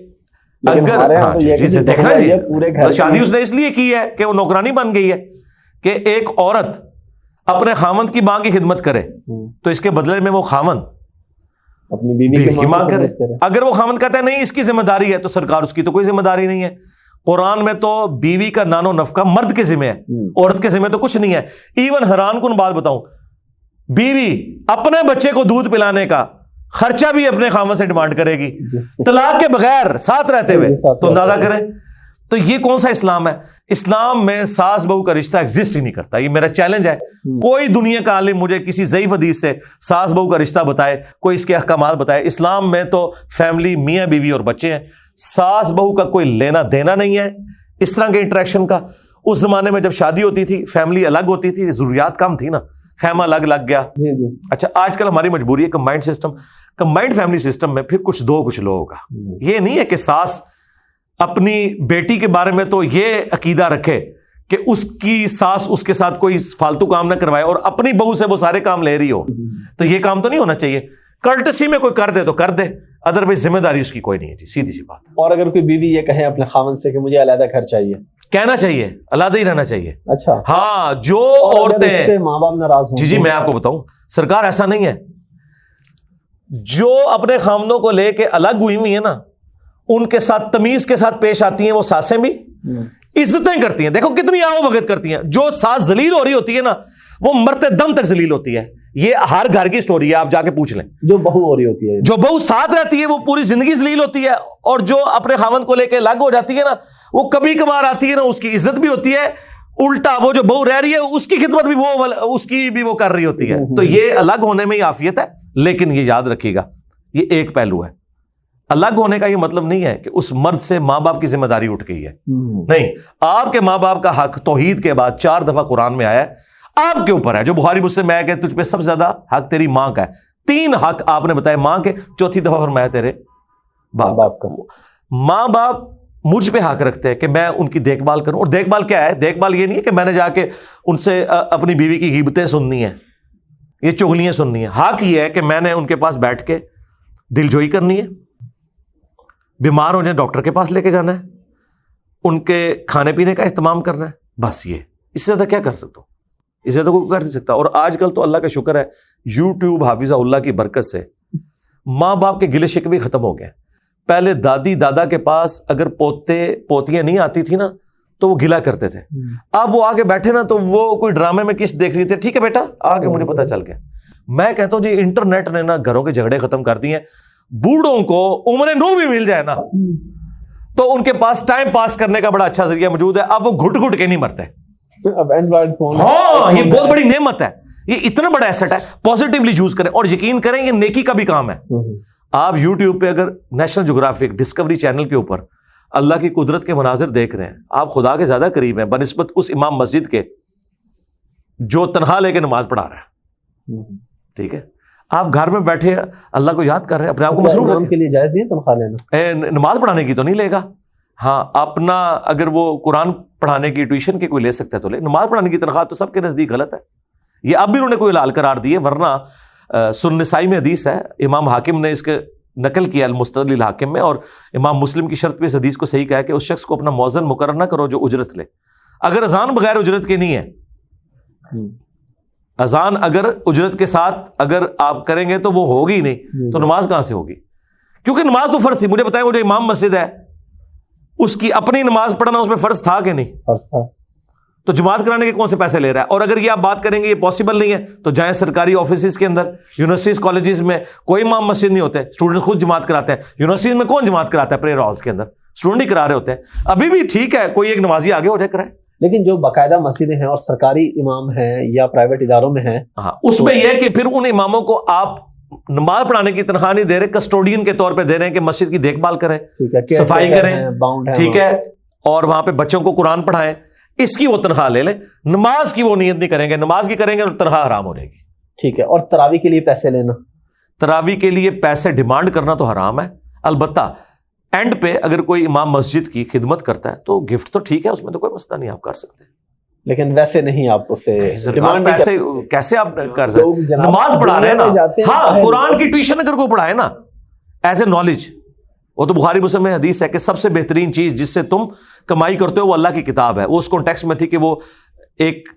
اگر دیکھنا جی شادی اس نے اس لیے کی ہے کہ وہ نوکرانی بن گئی ہے کہ ایک عورت اپنے خاوند کی ماں کی خدمت کرے تو اس کے بدلے میں وہ خاوند اپنی بیوی کی ماں کرے. اگر وہ خاوند کہتا ہے نہیں اس کی ذمہ داری ہے تو سرکار اس کی تو کوئی ذمہ داری نہیں ہے. قرآن میں تو بیوی کا نان و نفقہ مرد کے ذمہ ہے، عورت کے ذمہ تو کچھ نہیں ہے. ایون حیران کن بات بتاؤں، بیوی اپنے بچے کو دودھ پلانے کا خرچہ بھی اپنے خاوند سے ڈیمانڈ کرے گی طلاق کے بغیر ساتھ رہتے ہوئے. تو اندازہ کریں تو یہ کون سا اسلام ہے؟ اسلام میں ساس بہو کا رشتہ ایگزسٹ ہی نہیں کرتا. یہ میرا چیلنج ہے، کوئی دنیا کا عالم مجھے کسی ضعیف حدیث سے ساس بہو کا رشتہ بتائے، کوئی اس کے احکامات بتائے. اسلام میں تو فیملی میاں بیوی اور بچے ہیں، ساس بہو کا کوئی لینا دینا نہیں ہے اس طرح کے انٹریکشن کا. اس زمانے میں جب شادی ہوتی تھی فیملی الگ ہوتی تھی، ضروریات کم تھی نا، خیمہ الگ لگ گیا. اچھا آج کل ہماری مجبوری ہے combined system, combined family system میں پھر کچھ دو کچھ لوگوں کا. یہ نہیں ہے کہ ساس اپنی بیٹی کے بارے میں تو یہ عقیدہ رکھے کہ اس کی ساس اس کے ساتھ کوئی فالتو کام نہ کروائے اور اپنی بہو سے وہ سارے کام لے رہی ہو. تو یہ کام تو نہیں ہونا چاہیے. کرٹسی میں کوئی کر دے تو کر دے، ادروائز ذمہ داری اس کی کوئی نہیں ہے. جی سیدھی سی بات. اور اگر کوئی بیوی یہ کہے اپنے خاوند سے کہ مجھے علیحدہ گھر چاہیے، کہنا چاہیے، علیحدہ ہی رہنا چاہیے. اچھا ہاں جو عورتیں ماں باپ ناراض ہوں. جی جی میں آپ کو بتاؤں سرکار ایسا نہیں ہے. جو اپنے خاوندوں کو لے کے الگ ہوئی ہوئی ہے نا، ان کے ساتھ تمیز کے ساتھ پیش آتی ہیں، وہ ساسیں بھی عزتیں کرتی ہیں. دیکھو کتنی آؤ بھگت کرتی ہیں. جو ساس ذلیل ہو رہی ہوتی ہے نا وہ مرتے دم تک ذلیل ہوتی ہے. یہ ہر گھر کی سٹوری ہے، آپ جا کے پوچھ لیں. جو بہو ہو رہی ہوتی ہے، جو بہو ساتھ رہتی ہے وہ پوری زندگی ذلیل ہوتی ہے، اور جو اپنے خاوند کو لے کے الگ ہو جاتی ہے نا وہ کبھی کبھار آتی ہے نا، اس کی عزت بھی ہوتی ہے. الٹا وہ جو بہو رہ رہی ہے اس کی خدمت بھی وہ اس کی بھی وہ کر رہی ہوتی ہے. تو یہ الگ ہونے میں ہی عافیت ہے. لیکن یہ یاد رکھیے گا یہ ایک پہلو ہے. الگ ہونے کا یہ مطلب نہیں ہے کہ اس مرد سے ماں باپ کی ذمہ داری اٹھ گئی ہے، نہیں، آپ کے ماں باپ کا حق توحید کے بعد 4 دفعہ قرآن میں آیا ہے، آپ کے اوپر ہے، جو بخاری مسلم میں آیا کہ تجھ پہ سب سے زیادہ حق تیری ماں کا ہے، 3 حق آپ نے بتایا ماں کے، 4تھی دفعہ فرمایا تیرے باپ کا۔ ماں باپ مجھ پہ حق رکھتے ہیں کہ میں ان کی دیکھ بھال کروں، اور دیکھ بھال کیا ہے؟ دیکھ بھال یہ نہیں ہے کہ میں نے جا کے ان سے اپنی بیوی کی غیبتیں سننی ہیں، یہ چغلیاں سننی ہیں، حق یہ ہے کہ میں نے ان کے پاس بیٹھ کے دل جوئی کرنی ہے، بیمار ہو جائیں ڈاکٹر کے پاس لے کے جانا ہے، ان کے کھانے پینے کا اہتمام کرنا ہے، بس یہ، اس سے زیادہ کیا کر سکتا ہوں؟ اس سے زیادہ کوئی کر نہیں سکتا۔ اور آج کل تو اللہ کا شکر ہے، یوٹیوب حافظہ اللہ کی برکت سے ماں باپ کے گلے شکوے ختم ہو گئے۔ پہلے دادی دادا کے پاس اگر پوتے پوتیاں نہیں آتی تھی نا تو وہ گلا کرتے تھے، اب وہ آگے بیٹھے نا تو وہ کوئی ڈرامے میں کس دیکھ رہی تھے، ٹھیک ہے بیٹا آگے مجھے پتا چل گیا۔ میں کہتا ہوں جی انٹرنیٹ نے نا گھروں کے جھگڑے ختم کر دیے ہیں، بوڑھوں کو عمر نو بھی مل جائے نا تو ان کے پاس ٹائم پاس کرنے کا بڑا اچھا ذریعہ موجود ہے، اب وہ گھٹ گھٹ کے نہیں مرتے۔ اب اینڈرائڈ فون، ہاں یہ بہت بڑی نعمت ہے، یہ اتنا بڑا ایسٹ ہے، پازیٹیولی یوز کریں اور یقین کریں یہ نیکی کا بھی کام ہے۔ آپ یوٹیوب پہ اگر نیشنل جغرافک ڈسکوری چینل کے اوپر اللہ کی قدرت کے مناظر دیکھ رہے ہیں، آپ خدا کے زیادہ قریب ہیں بنسبت اس امام مسجد کے جو تنخواہ لے کے نماز پڑھا رہا ہے، ٹھیک ہے؟ آپ گھر میں بیٹھے اللہ کو یاد کر رہے ہیں، اپنے آپ کو مصروف رکھیں۔ کے لیے جائز نہیں ہے تنخواہ لینا؟ نماز پڑھانے کی تو نہیں لے گا، ہاں اپنا اگر وہ قرآن پڑھانے کی ٹیوشن کی کوئی لے سکتا ہے تو لے، نماز پڑھانے کی تنخواہ تو سب کے نزدیک غلط ہے، یہ اب بھی انہوں نے کوئی حلال قرار دی ہے، ورنہ سنن نسائی میں حدیث ہے، امام حاکم نے اس کے نقل کیا المستدل الحاکم میں، اور امام مسلم کی شرط پہ اس حدیث کو صحیح کہا کہ اس شخص کو اپنا موزن مقرر نہ کرو جو اجرت لے۔ اگر اذان بغیر اجرت کے نہیں ہے، اذان اگر اجرت کے ساتھ اگر آپ کریں گے تو وہ ہوگی ہی نہیں، تو نماز کہاں سے ہوگی؟ کیونکہ نماز تو فرض تھی، مجھے بتائیں وہ جو امام مسجد ہے اس کی اپنی نماز پڑھنا اس میں فرض تھا کہ نہیں؟ فرض تھا، تو جماعت کرانے کے کون سے پیسے لے رہا ہے؟ اور اگر یہ آپ بات کریں گے یہ پاسبل نہیں ہے تو جائیں سرکاری آفیسز کے اندر، یونیورسٹیز کالجز میں کوئی امام مسجد نہیں ہوتے، اسٹوڈنٹ خود جماعت کراتے ہیں، یونیورسٹیز میں کون جماعت کراتا ہے؟ پریئر ہالز کے اندر اسٹوڈنٹ ہی کرا رہے ہوتے ہیں۔ ابھی بھی ٹھیک ہے کوئی ایک نمازی آگے ہو جائے کرائے، لیکن جو باقاعدہ مسجدیں ہیں اور سرکاری امام ہیں یا پرائیویٹ اداروں میں ہیں، ہاں اس میں یہ کہ پھر ان اماموں کو آپ نماز پڑھانے کی تنخواہ نہیں دے رہے، کسٹوڈین کے طور پہ دے رہے ہیں کہ مسجد کی دیکھ بھال کریں، صفائی کریں، ٹھیک ہے، اور وہاں پہ بچوں کو قرآن پڑھائیں، اس کی وہ تنخواہ لے لیں، نماز کی وہ نیت نہیں کریں گے، نماز کی کریں گے تو تنخواہ حرام ہو جائے گی، ٹھیک ہے۔ اور تراویح کے لیے پیسے لینا، تراویح کے لیے پیسے ڈیمانڈ کرنا تو حرام ہے، البتہ اینڈ پہ اگر کوئی امام مسجد کی خدمت کرتا ہے تو گفٹ تو ٹھیک ہے، اس میں تو کوئی مسئلہ نہیں، آپ کر سکتے، لیکن ویسے نہیں آپ اسے پیسے کیسے آپ کر سکتے؟ نماز پڑھا رہے ہیں نا، ہاں قرآن کی ٹیوشن اگر کوئی پڑھائے نا ایز اے نالج، وہ تو بخاری مسلم میں حدیث ہے کہ سب سے بہترین چیز جس سے تم کمائی کرتے ہو وہ اللہ کی کتاب ہے۔ وہ اس کانٹیکسٹ میں تھی کہ وہ ایک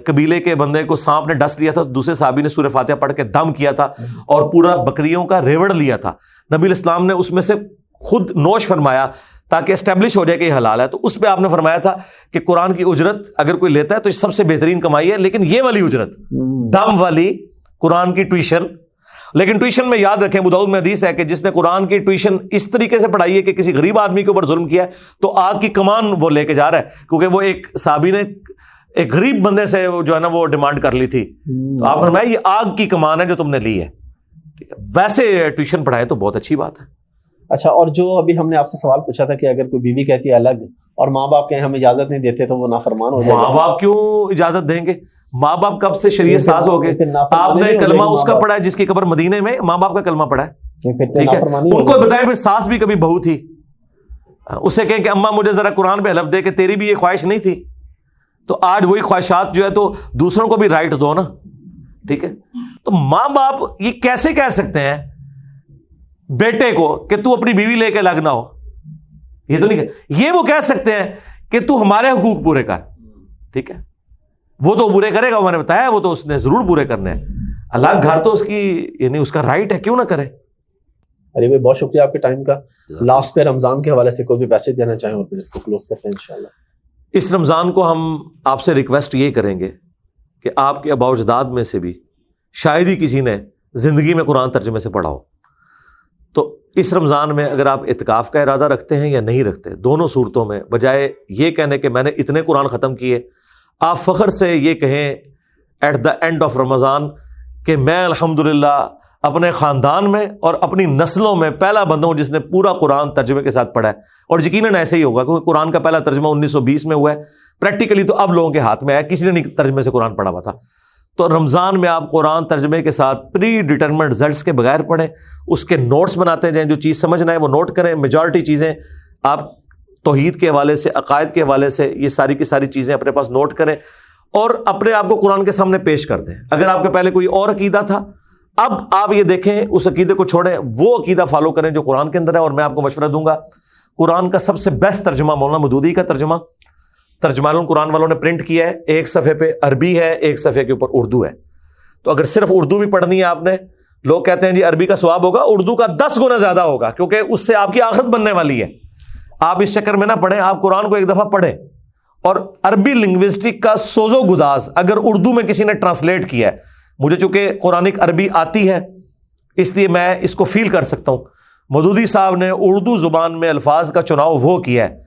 قبیلے کے بندے کو سانپ نے ڈس لیا تھا، دوسرے صحابی نے سورہ فاتحہ پڑھ کے دم کیا تھا اور پورا بکریوں کا ریوڑ لیا تھا، نبی الاسلام نے اس میں سے خود نوش فرمایا تاکہ اسٹیبلش ہو جائے کہ یہ حلال ہے، تو اس پہ آپ نے فرمایا تھا کہ قرآن کی اجرت اگر کوئی لیتا ہے تو یہ سب سے بہترین کمائی ہے، لیکن یہ والی اجرت دم والی قرآن کی ٹیوشن، لیکن ٹیوشن میں یاد رکھیں ابو داؤد میں حدیث ہے کہ جس نے قرآن کی ٹیوشن اس طریقے سے پڑھائی ہے کہ کسی غریب آدمی کے اوپر ظلم کیا ہے تو آگ کی کمان وہ لے کے جا رہا ہے، کیونکہ وہ ایک صحابی نے ایک غریب بندے سے جو ہے نا وہ ڈیمانڈ کر لی تھی، تو آپ فرمایا یہ آگ کی کمان ہے جو تم نے لی ہے، ویسے ٹیوشن پڑھائے تو بہت اچھی بات ہے۔ اچھا، اور جو ابھی ہم نے آپ سے سوال پوچھا تھا کہ اگر کوئی بیوی کہتی ہے الگ اور ماں باپ کہیں ہم اجازت نہیں دیتے تو وہ نافرمان ہو جائے گا؟ ماں باپ کیوں اجازت دیں گے؟ ماں باپ کب سے شریعت ساز ہو گئے؟ آپ نے کلمہ اس کا پڑھا ہے جس کی قبر مدینے میں ماں باپ کا کلمہ پڑھا ہے، ٹھیک ہے، ان کو بتائیں پھر ساس بھی کبھی بہو تھی، اسے کہیں کہ اماں مجھے ذرا قرآن پہ حلف دے کہ تیری بھی یہ خواہش نہیں تھی، تو آج وہی خواہشات جو ہے تو دوسروں کو بھی رائٹ دو نا، ٹھیک ہے۔ تو ماں باپ یہ کیسے کہہ سکتے ہیں بیٹے کو کہ تو اپنی بیوی لے کے الگ نہ ہو؟ یہ تو نہیں، یہ وہ کہہ سکتے ہیں کہ تو ہمارے حقوق پورے کر، ٹھیک ہے، وہ تو پورے کرے گا، میں نے بتایا وہ تو اس نے ضرور پورے کرنے ہیں، الگ گھر تو اس کی یعنی اس کا رائٹ ہے، کیوں نہ کرے۔ علی بھائی بہت شکریہ آپ کے ٹائم کا۔ لاسٹ پہ رمضان کے حوالے سے کوئی بھی میسج دینا چاہیں اور پھر اس کو کلوز کرتے ہیں انشاءاللہ۔ اس رمضان کو ہم آپ سے ریکویسٹ یہ کریں گے کہ آپ کے آباء و اجداد میں سے بھی شاید ہی کسی نے زندگی میں قرآن ترجمے سے پڑھا ہو، تو اس رمضان میں اگر آپ اعتکاف کا ارادہ رکھتے ہیں یا نہیں رکھتے، دونوں صورتوں میں بجائے یہ کہنے کہ میں نے اتنے قرآن ختم کیے، آپ فخر سے یہ کہیں ایٹ دا اینڈ آف رمضان کہ میں الحمدللہ اپنے خاندان میں اور اپنی نسلوں میں پہلا بندہ ہوں جس نے پورا قرآن ترجمے کے ساتھ پڑھا ہے، اور یقیناً ایسے ہی ہوگا کیونکہ قرآن کا پہلا ترجمہ 1920 میں ہوا ہے، پریکٹیکلی تو اب لوگوں کے ہاتھ میں آیا، کسی نے نہیں ترجمے سے قرآن پڑھا ہوا تھا۔ تو رمضان میں آپ قرآن ترجمے کے ساتھ پری ڈیٹرمنٹ رزلٹس کے بغیر پڑھیں، اس کے نوٹس بناتے جائیں، جو چیز سمجھنا ہے وہ نوٹ کریں۔ میجورٹی چیزیں آپ توحید کے حوالے سے، عقائد کے حوالے سے، یہ ساری کی ساری چیزیں اپنے پاس نوٹ کریں اور اپنے آپ کو قرآن کے سامنے پیش کر دیں۔ اگر آپ کے پہلے کوئی اور عقیدہ تھا، اب آپ یہ دیکھیں اس عقیدے کو چھوڑیں، وہ عقیدہ فالو کریں جو قرآن کے اندر ہے۔ اور میں آپ کو مشورہ دوں گا، قرآن کا سب سے بیسٹ ترجمہ مولانا مودودی کا ترجمہ ترجمان القرآن والوں نے پرنٹ کیا ہے، ایک صفحے پہ عربی ہے، ایک صفحے کے اوپر اردو ہے۔ تو اگر صرف اردو بھی پڑھنی ہے آپ نے، لوگ کہتے ہیں جی عربی کا ثواب ہوگا، اردو کا 10 گنا زیادہ ہوگا، کیونکہ اس سے آپ کی آخرت بننے والی ہے۔ آپ اس چکر میں نہ پڑھیں، آپ قرآن کو ایک دفعہ پڑھیں، اور عربی لنگوسٹک کا سوز و گداز اگر اردو میں کسی نے ٹرانسلیٹ کیا ہے، مجھے چونکہ قرآنک عربی آتی ہے اس لیے میں اس کو فیل کر سکتا ہوں، مودودی صاحب نے اردو زبان میں الفاظ کا چناؤ وہ کیا ہے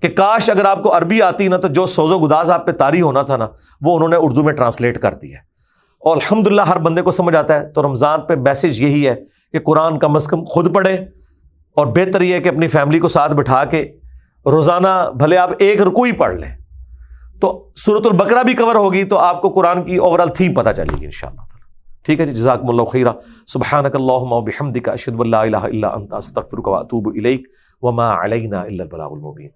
کہ کاش اگر آپ کو عربی آتی نا تو جو سوز و گداز آپ پہ طاری ہونا تھا نا وہ انہوں نے اردو میں ٹرانسلیٹ کر دیا ہے، اور الحمدللہ ہر بندے کو سمجھ آتا ہے۔ تو رمضان پہ میسج یہی ہے کہ قرآن کم از کم خود پڑھیں، اور بہتر یہ ہے کہ اپنی فیملی کو ساتھ بٹھا کے روزانہ بھلے آپ ایک رکوع ہی پڑھ لیں، تو سورۃ البقرہ بھی کور ہوگی تو آپ کو قرآن کی اوورال تھیم پتہ چلے گی انشاءاللہ تعالی۔ ٹھیک ہے جی، جزاکم اللہ خیرا، سبحانک اللہم وبحمدک، اشہد ان لا الہ الا انت، استغفرک واتوب الیک، وما علینا الا البلاغ المبین۔